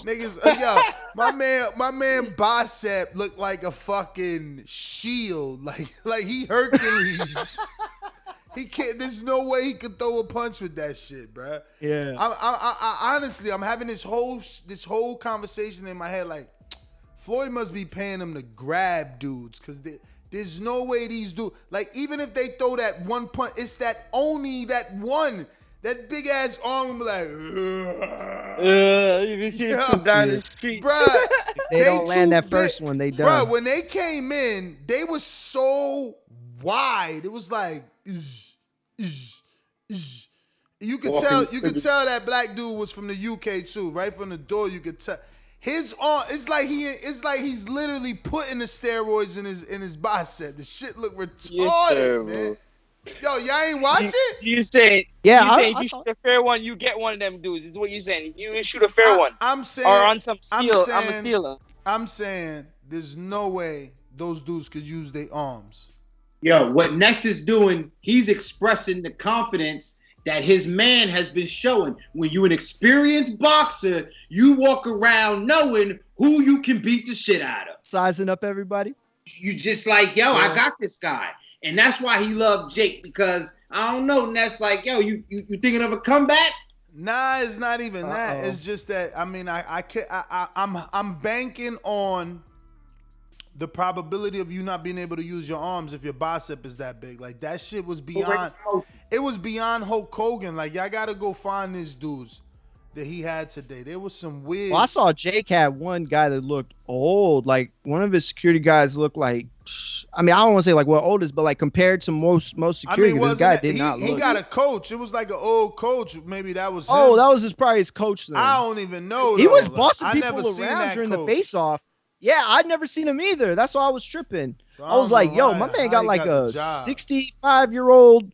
Niggas, yo, my man Bicep looked like a fucking shield, like he Hercules. He can't. There's no way he could throw a punch with that shit, bruh. Yeah. I honestly, I'm having this whole conversation in my head. Like, Floyd must be paying him to grab dudes, cause there's no way these dudes. Like, even if they throw that one punch, it's that one. That big ass arm, like, you can see it down the street, bruh. They don't land that first one, they done. Bruh, when they came in, they was so wide. It was like, you could tell that black dude was from the UK too. Right from the door, you could tell his arm. It's like he's literally putting the steroids in his bicep. The shit look retarded, man. Yo, y'all ain't watch it? You saying? Yeah, you shoot a fair one, you get one of them dudes. Is what you saying? You shoot a fair one. I'm saying, or on some steel. I'm a stealer. I'm saying there's no way those dudes could use their arms. Yo, what Ness is doing, he's expressing the confidence that his man has been showing. When you're an experienced boxer, you walk around knowing who you can beat the shit out of. Sizing up everybody. You just like, yo, I got this guy. And that's why he loved Jake, because I don't know, Ness, like, yo, you thinking of a comeback? Nah, it's not even that. It's just that, I mean, I'm banking on the probability of you not being able to use your arms if your bicep is that big. Like, that shit was beyond, it was beyond Hulk Hogan. Like, y'all got to go find these dudes that he had today. There was some weird. Well, I saw Jake had one guy that looked old. Like, one of his security guys looked like I mean, I don't want to say like we're oldest, but like compared to most security, this guy did not look. He got a coach. It was like an old coach. Maybe that was him. Oh, that was probably his coach then. I don't even know. He was bossing I people never seen around that during coach. the face-off. Yeah, I'd never seen him either. That's why I was tripping. So I was like, yo, my man got like a 65-year-old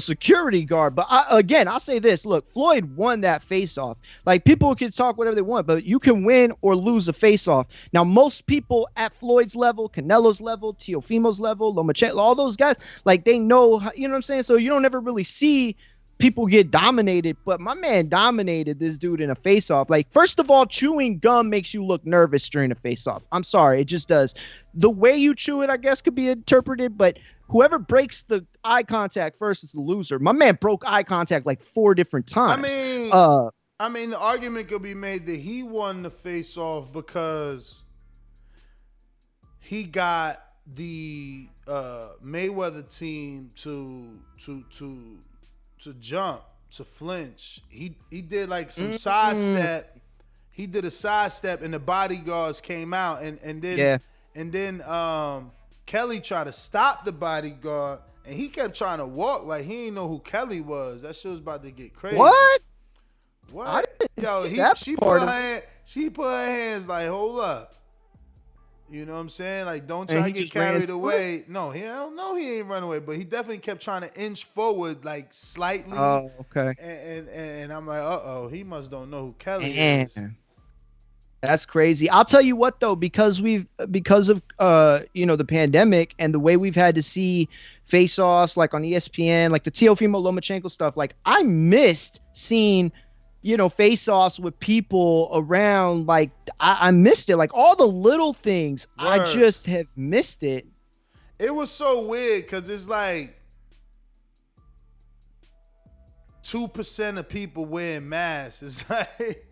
security guard. But I'll say this. Look, Floyd won that face-off. Like, people can talk whatever they want, but you can win or lose a face-off. Now, most people at Floyd's level, Canelo's level, Teofimo's level, Lomachenko, all those guys, like, they know, you know what I'm saying? So you don't ever really see people get dominated, but my man dominated this dude in a face-off. Like, first of all, chewing gum makes you look nervous during a face-off. I'm sorry, it just does. The way you chew it, I guess, could be interpreted, but whoever breaks the eye contact first is the loser. My man broke eye contact like 4 different times. I mean, the argument could be made that he won the face-off because he got the Mayweather team to jump, to flinch. He did like some sidestep. He did a sidestep and the bodyguards came out and then Kelly tried to stop the bodyguard and he kept trying to walk like he didn't know who Kelly was. That shit was about to get crazy. What? Yo, she put her hands like, hold up. You know what I'm saying? Like, don't try to get carried away. No, I don't know he ain't run away, but he definitely kept trying to inch forward, like, slightly. Oh, okay. And I'm like, he must don't know who Kelly is. That's crazy. I'll tell you what, though, because of the pandemic and the way we've had to see face-offs, like on ESPN, like the Teofimo Lomachenko stuff, like, I missed seeing face-offs with people around. Like, I missed it. Like, all the little things, I just have missed it. It was so weird because it's like 2% of people wearing masks. It's like...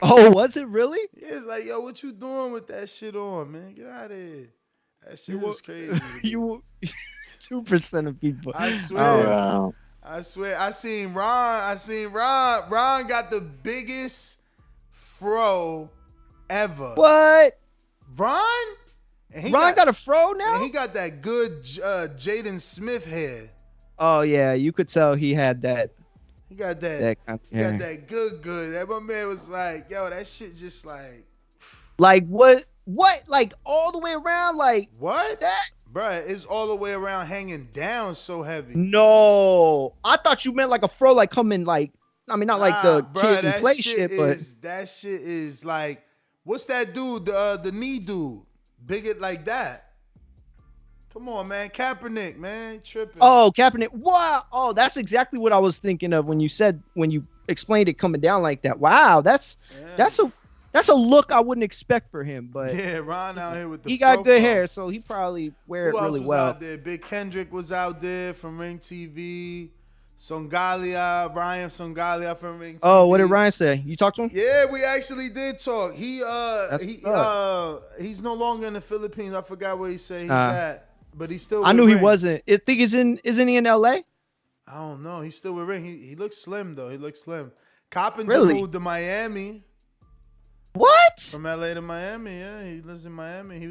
Oh, was it really? Yeah, it's like, yo, what you doing with that shit on, man? Get out of here. That shit was crazy. 2% of people. I swear. Oh, wow. I swear, I seen Ron. Ron got the biggest fro ever. What? Ron? Ron got a fro now? And he got that good Jaden Smith hair. Oh, yeah. You could tell he had that. He got that. Got that good. That my man was like, yo, that shit just like. Like what? Like all the way around? Like what? That? Bruh, it's all the way around hanging down so heavy. No, I thought you meant like a fro, like coming like, I mean, not like the kid who play shit, but that shit is like, what's that dude, the knee dude, bigot like that? Come on, man, Kaepernick, man, tripping. Oh, Kaepernick, wow. Oh, that's exactly what I was thinking of when you explained it coming down like that. Wow, that's a look I wouldn't expect for him, but yeah, Ron out here with the. He got good hair, so he probably wear it really well. Out there? Big Kendrick was out there from Ring TV. Ryan Songalia from Ring TV. Oh, what did Ryan say? You talked to him? Yeah, we actually did talk. He's no longer in the Philippines. I forgot where he said he's at, but he's still. I knew he wasn't. I think isn't he in LA? I don't know. He's still with Ring. He looks slim though. He looks slim. Coppinger moved to Miami. What? From LA to Miami, yeah. He lives in Miami.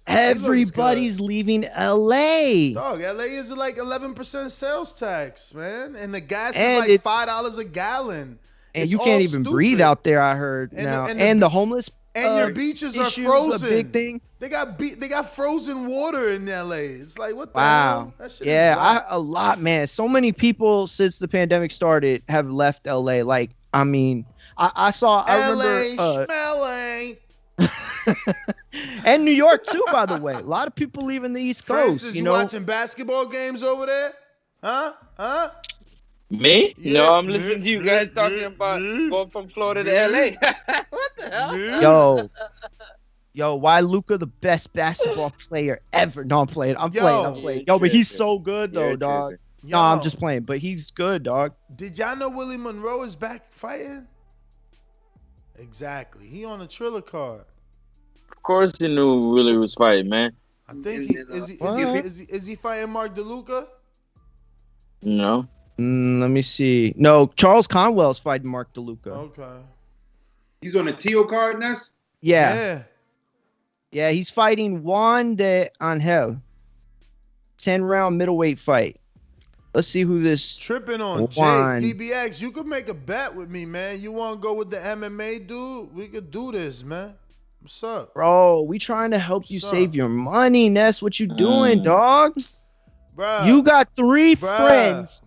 Everybody's leaving LA. Dog, LA is like 11% sales tax, man. And the gas is like $5 a gallon. And you can't even breathe out there, I heard now. And the homeless and your beaches are frozen. A big thing. They got frozen water in LA. It's like, what the hell? That shit is a lot, man. So many people since the pandemic started have left LA. Like, I mean, I remember smelling. And New York too, by the way. A lot of people leaving the East Coast. Francis, you watching basketball games over there? Huh? Me? Yeah. No, I'm listening to you guys talking about going from Florida to LA. What the hell? Yo, why Luka the best basketball player ever? No, I'm playing. Yo, but he's so good though, dog. No, I'm just playing, but he's good, dog. Did y'all know Willie Monroe is back fighting? Exactly. He on a Triller card. Of course you knew Willie was fighting, man. I think is he fighting Mark DeLuca? No. Let me see. No, Charles Conwell's fighting Mark DeLuca. Okay. He's on a Teal card, Ness? Yeah. Yeah, he's fighting Juan de Angel. 10-round middleweight fight. Let's see who this tripping on Juan. Jake. DBX, you could make a bet with me, man. You want to go with the MMA dude? We could do this, man. What's up? Bro, we trying to help you save your money, Ness. What you doing, dog? Bruh, you got 3 friends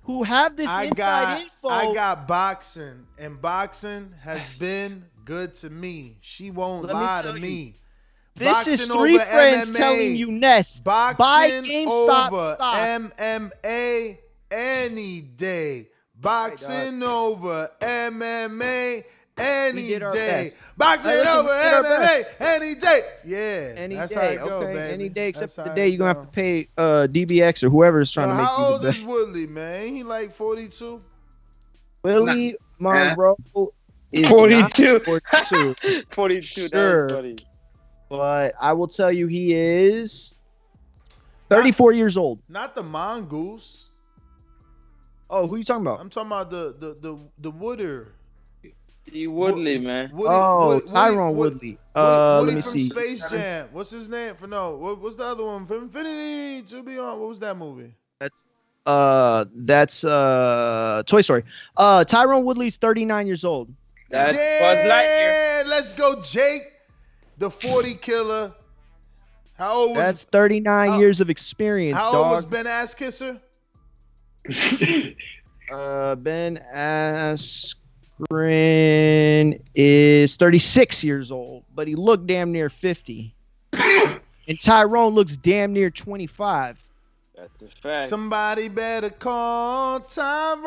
who have this inside info. I got boxing, and boxing has been good to me. She won't lie to me. This boxing is 3 friends MMA, telling you, Ness. Boxing buy GameStop over stock. MMA any day. Boxing over MMA any day. Boxing over MMA any day. Yeah, that's day, how it go, baby. Any day except that's the day you're going to have to pay DBX or whoever is trying to make you the How old best. is Woodley, man? He like 42? Willie Monroe is 42. 42. 42, Sure. that was funny. But I will tell you, he is 34 years old. Not the mongoose. Oh, who are you talking about? I'm talking about the Wooder. Woodley, man. Tyrone Woodley. Let me from see. Space Jam. What's his name? What's the other one? From Infinity to Beyond. What was that movie? That's Toy Story. Tyrone Woodley's 39 years old. That's Buzz Lightyear. Let's go, Jake. The 40 killer. How old was? That's 39 years of experience. How dog. old was Ben Asskisser? Ben Askren is 36 years old, but he looked damn near 50. And Tyrone looks damn near 25. That's a fact. Somebody better call Tyrone's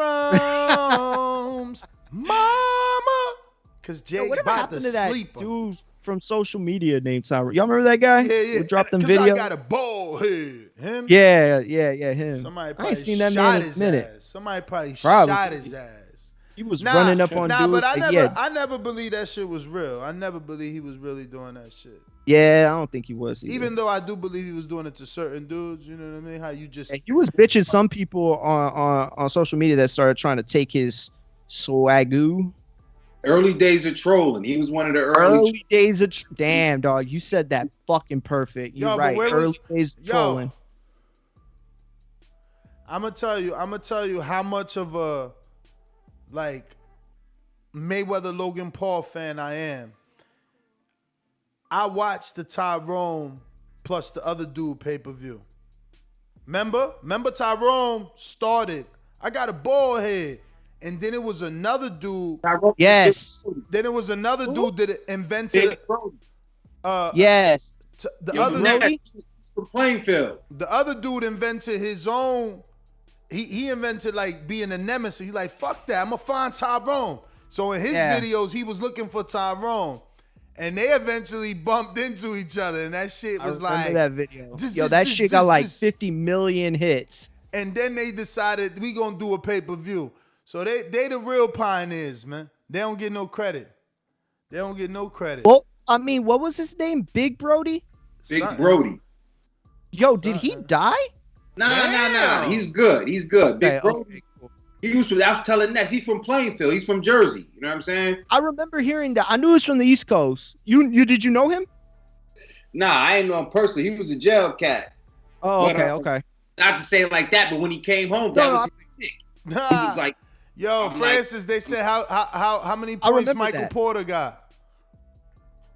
mama. Because Jake about to sleep. Dude from social media named Tyrone. Y'all remember that guy? Yeah. Who dropped them Because videos? I got a bald head. Him? Yeah, him. Somebody I probably ain't seen that shot man in a his minute. ass. Somebody probably shot his ass. He was running up on dudes. But like, I never believed that shit was real. I never believed he was really doing that shit. Yeah, I don't think he was. Even though I do believe he was doing it to certain dudes, you know what I mean? How you just he was bitching some people on social media that started trying to take his swagoo. Early days of trolling. He was one of the early days of damn dog. You said that fucking perfect. You're right. Early days of trolling. I'm gonna tell you how much of a Mayweather Logan Paul fan I am. I watched the Tyrone plus the other dude pay-per-view. Remember Tyrone started. I got a bald head. And then it was another dude. Yes. Then it was another dude that invented yes. The other dude from playing field. The other dude invented his own. He invented like being a nemesis. He's like, fuck that. I'm gonna find Tyrone. So in his videos, he was looking for Tyrone. And they eventually bumped into each other. And that shit was like that video. That shit got like 50 million hits. And then they decided we gonna do a pay-per-view. So they the real pioneers, man. They don't get no credit. Well, I mean, what was his name? Big Brody? Brody. Yo, did he die? Nah. He's good. Big Brody. Okay, cool. I was telling Ness, he's from Plainfield. He's from Jersey. You know what I'm saying? I remember hearing that. I knew he was from the East Coast. You did you know him? Nah, I ain't know him personally. He was a jail cat. Oh, okay. Not to say it like that, but when he came home, that was his pick. He was like, yo, Francis, they said how many points Michael Porter got?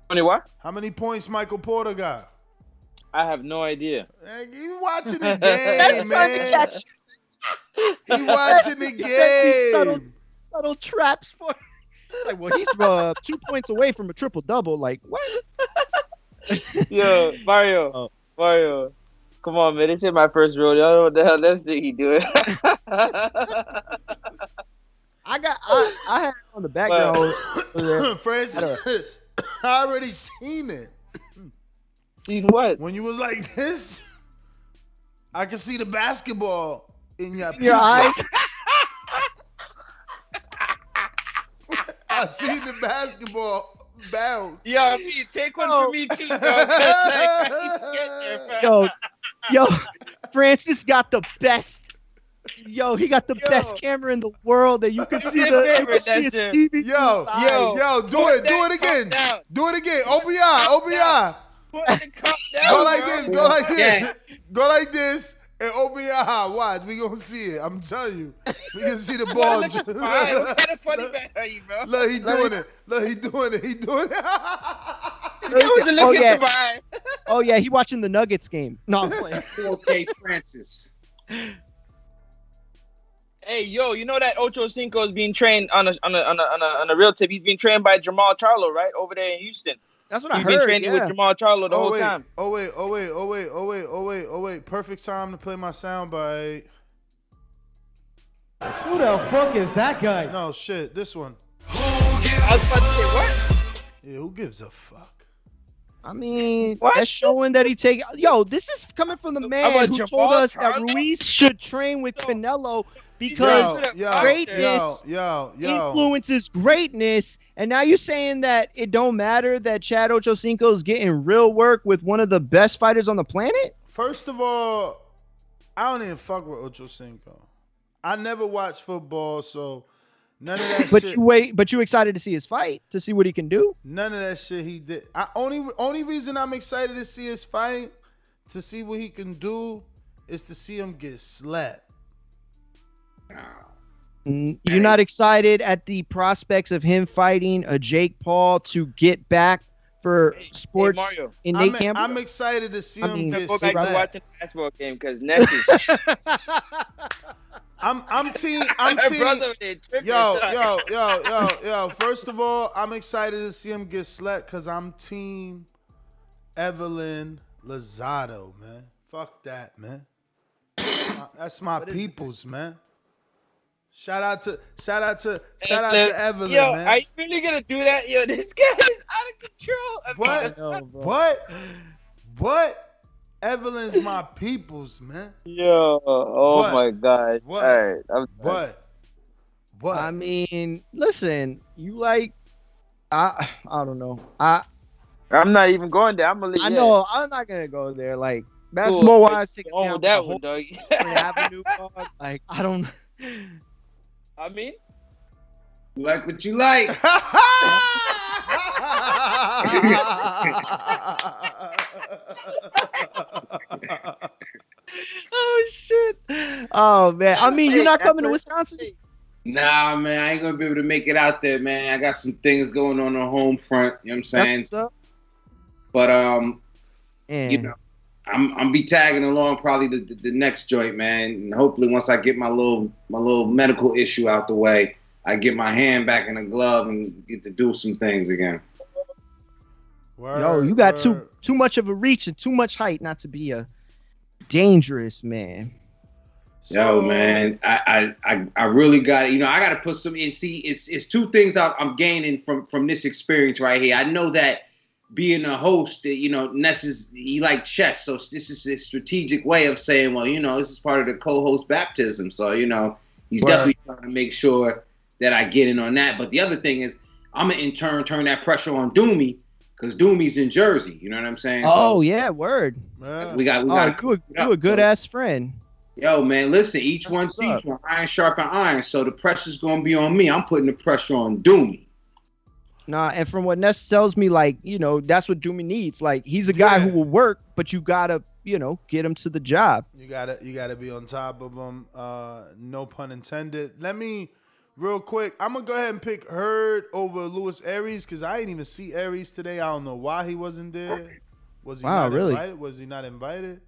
How many what? How many points Michael Porter got? I have no idea. You watching the game, man. He watching the game. Subtle traps for. Like, well, he's 2 points away from a triple double. Like what? Yo, Mario. Come on, man. This is my first rodeo. I don't know what the hell this thing he doing. I had it on the background. Francis, I already seen it. Seen what? When you was like this, I can see the basketball in your eyes. I see the basketball bounce. Yo, take one for me too, bro. Yo, Francis got the best Yo, he got the best camera in the world that you can see his TV. Yo, do it again. Do it again. OBI. Go like this. Go like this. And OBI, watch. We gonna see it. I'm telling you. We can see the ball. What kind of funny man are you, bro? Look, he doing it. He doing it. This guy wasn't looking at the behind. Oh yeah, he watching the Nuggets game. No, I'm playing. 4K Francis. Hey, yo, you know that Ocho Cinco is being trained on a real tip. He's being trained by Jamal Charlo, right, over there in Houston. That's what I heard. He's been training with Jamal Charlo the whole time. Oh wait. Perfect time to play my soundbite. Who the fuck is that guy? No shit, this one. I was about to say what? Yeah, who gives a fuck? I mean, that's showing that he take. Yo, this is coming from the man who told us that Ruiz should train with Canelo because greatness influences greatness. And now you're saying that it don't matter that Chad Ochocinco is getting real work with one of the best fighters on the planet? First of all, I don't even fuck with Ochocinco. I never watched football, so none of that shit. But you excited to see his fight, to see what he can do? None of that shit he did. Only reason I'm excited to see his fight, to see what he can do, is to see him get slapped. You're not excited at the prospects of him fighting a Jake Paul to get back for sports in Nate Campbell? I'm excited to see him get slapped. I'm watching the basketball game because next is. I'm team. Yo. First of all, I'm excited to see him get slapped because I'm team Evelyn Lozado, man. Fuck that, man. That's my peoples, man. Shout out to Evelyn, yo, man. Are you really gonna do that? Yo, this guy is out of control. What? Evelyn's my peoples, man. Yo, my God. What? All right, What? I mean, listen, you like, I don't know. I'm not even going there. I'm not gonna go there. Like basketball wise, take on with that one, dog. Avenue, dog. Like I don't. I mean, like what you like. Oh shit! Oh man, I mean, you're not coming to Wisconsin? Nah, man, I ain't gonna be able to make it out there, man. I got some things going on home front. You know what I'm saying? But you know, I'm be tagging along probably the next joint, man. And hopefully, once I get my little medical issue out the way, I get my hand back in the glove and get to do some things again. Yo, you got too much of a reach and too much height not to be a dangerous man. Yo, man, I really got it. You know, I got to put some in. See, it's two things I'm gaining from this experience right here. I know that being a host, you know, Ness he like chess, so this is a strategic way of saying, well, you know, this is part of the co-host baptism. So, you know, he's definitely trying to make sure that I get in on that. But the other thing is, I'm gonna in turn turn that pressure on Doomy because Doomy's in Jersey. You know what I'm saying? Oh yeah, word. We got you a good ass friend. Yo, man, listen, each one teach one, iron sharpen iron. So the pressure's gonna be on me. I'm putting the pressure on Doomy. Nah, and from what Ness tells me, like, you know, that's what Doomy needs. Like, he's a guy who will work, but you gotta, you know, get him to the job. You gotta be on top of him. No pun intended. Let me real quick. I'm gonna go ahead and pick Hurd over Luis Arias because I didn't even see Arias today. I don't know why he wasn't there. Was he not invited? Was he not invited?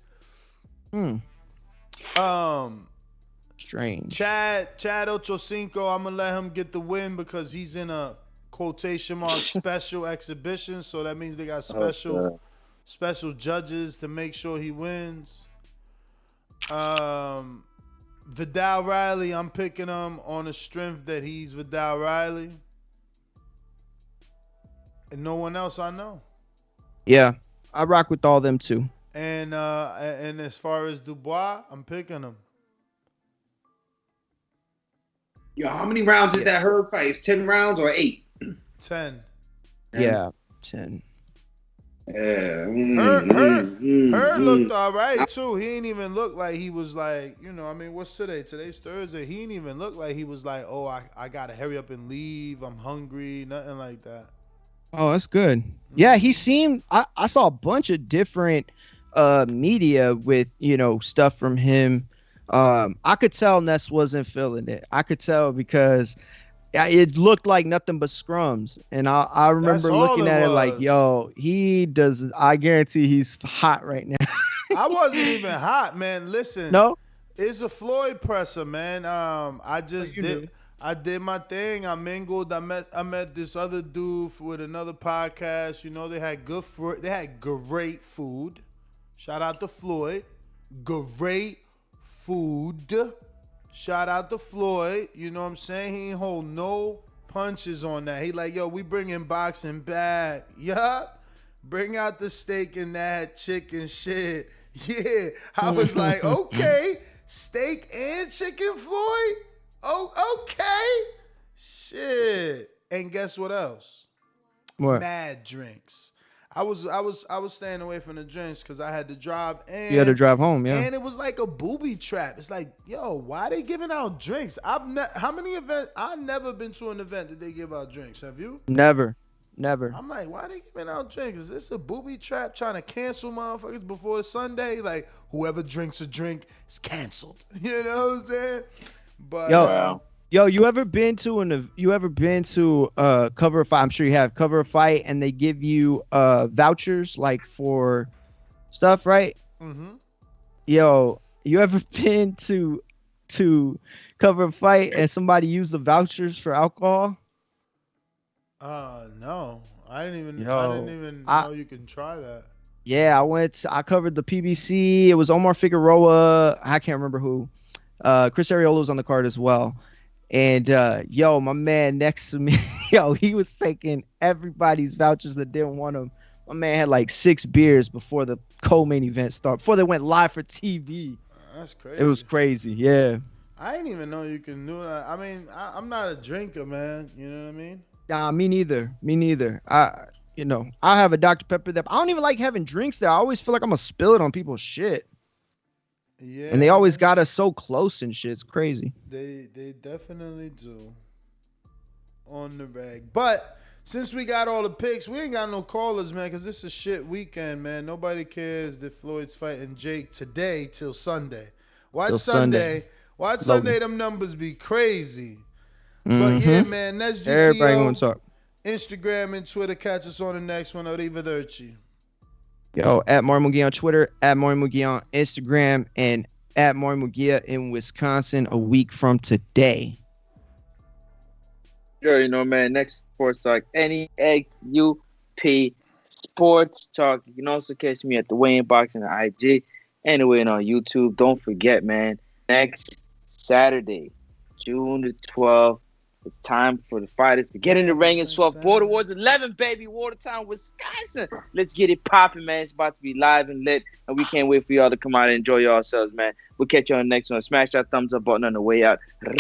Strange. Chad Ochocinco, I'm gonna let him get the win because he's in a quotation mark special exhibition, so that means they got special judges to make sure he wins. Viddal Riley, I'm picking him on the strength that he's Viddal Riley, and no one else I know. Yeah, I rock with all them too. And as far as Dubois, I'm picking him. Yo, how many rounds is that Hurd fight? Is 10 rounds or 8? 10. Yeah, 10. Hurd looked all right too. He ain't even look like he was like, I mean, what's today? Today's Thursday. He ain't even look like he was like, oh, I gotta hurry up and leave. I'm hungry. Nothing like that. Oh, that's good. Yeah, he seemed. I saw a bunch of different media with stuff from him. I could tell Ness wasn't feeling it. I could tell because it looked like nothing but scrums, and I remember looking at it like, yo, he does. I guarantee he's hot right now. I wasn't even hot, man. Listen, no, it's a Floyd presser, man. I just did. I did my thing. I mingled. I met this other dude with another podcast. They had they had great food. Shout out to Floyd. Great food. Shout out to Floyd. You know what I'm saying? He ain't hold no punches on that. He like, yo, we bringing boxing back. Yup. Bring out the steak and that chicken shit. Yeah. I was like, okay. Steak and chicken, Floyd? Oh, okay. Shit. And guess what else? What? Mad drinks. I was staying away from the drinks because I had to drive. And you had to drive home, yeah. And it was like a booby trap. It's like, yo, why are they giving out drinks? How many events? I've never been to an event that they give out drinks. Have you? Never. I'm like, why are they giving out drinks? Is this a booby trap trying to cancel motherfuckers before Sunday? Like, whoever drinks a drink is canceled. You know what I'm saying? But Yo, you ever been to Cover a Fight? I'm sure you have. Cover a Fight, and they give you vouchers like for stuff, right? Mm-hmm. Yo, you ever been to Cover a Fight and somebody used the vouchers for alcohol? No. I didn't even know you can try that. Yeah, I covered the PBC. It was Omar Figueroa. I can't remember who. Chris Arreola was on the card as well. And my man next to me, he was taking everybody's vouchers that didn't want them. My man had like 6 beers before the co-main event started, before they went live for TV. That's crazy. It was crazy, yeah. I didn't even know you can do that. I mean, I'm not a drinker, man. You know what I mean? Nah, me neither. I have a Dr. Pepper there. I don't even like having drinks there. I always feel like I'm gonna spill it on people's shit. Yeah. And they always got us so close and shit. It's crazy. They definitely do. On the rag. But since we got all the picks, we ain't got no callers, man, because this is a shit weekend, man. Nobody cares that Floyd's fighting Jake today till Sunday. Watch Sunday. Watch Sunday, them numbers be crazy. But yeah, man, that's GTO. Everybody gonna talk. Instagram and Twitter. Catch us on the next one. Arrivederci. Yo, at Mario Mugia on Twitter, at Mario Mugia on Instagram, and at Mario Mugia in Wisconsin a week from today. Sure, man, next Sports Talk, NEXUP Sports Talk. You can also catch me at the Weigh-In Boxing on IG and the Weigh-In on YouTube. Don't forget, man, next Saturday, June the 12th, it's time for the fighters to get in the ring and swap Border Wars 11, baby. Watertown, Wisconsin. Let's get it popping, man. It's about to be live and lit, and we can't wait for y'all to come out and enjoy yourselves, man. We'll catch you on the next one. Smash that thumbs up button on the way out. Row.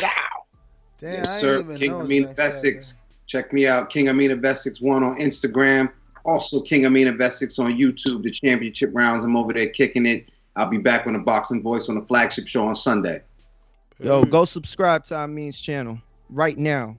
Damn, yes, sir. King Amina Best6. Check me out, King Amina Best61 on Instagram. Also, King Amina Best6 on YouTube. The championship rounds, I'm over there kicking it. I'll be back on the Boxing Voice on the flagship show on Sunday. Yo, go subscribe to Amin's channel right now.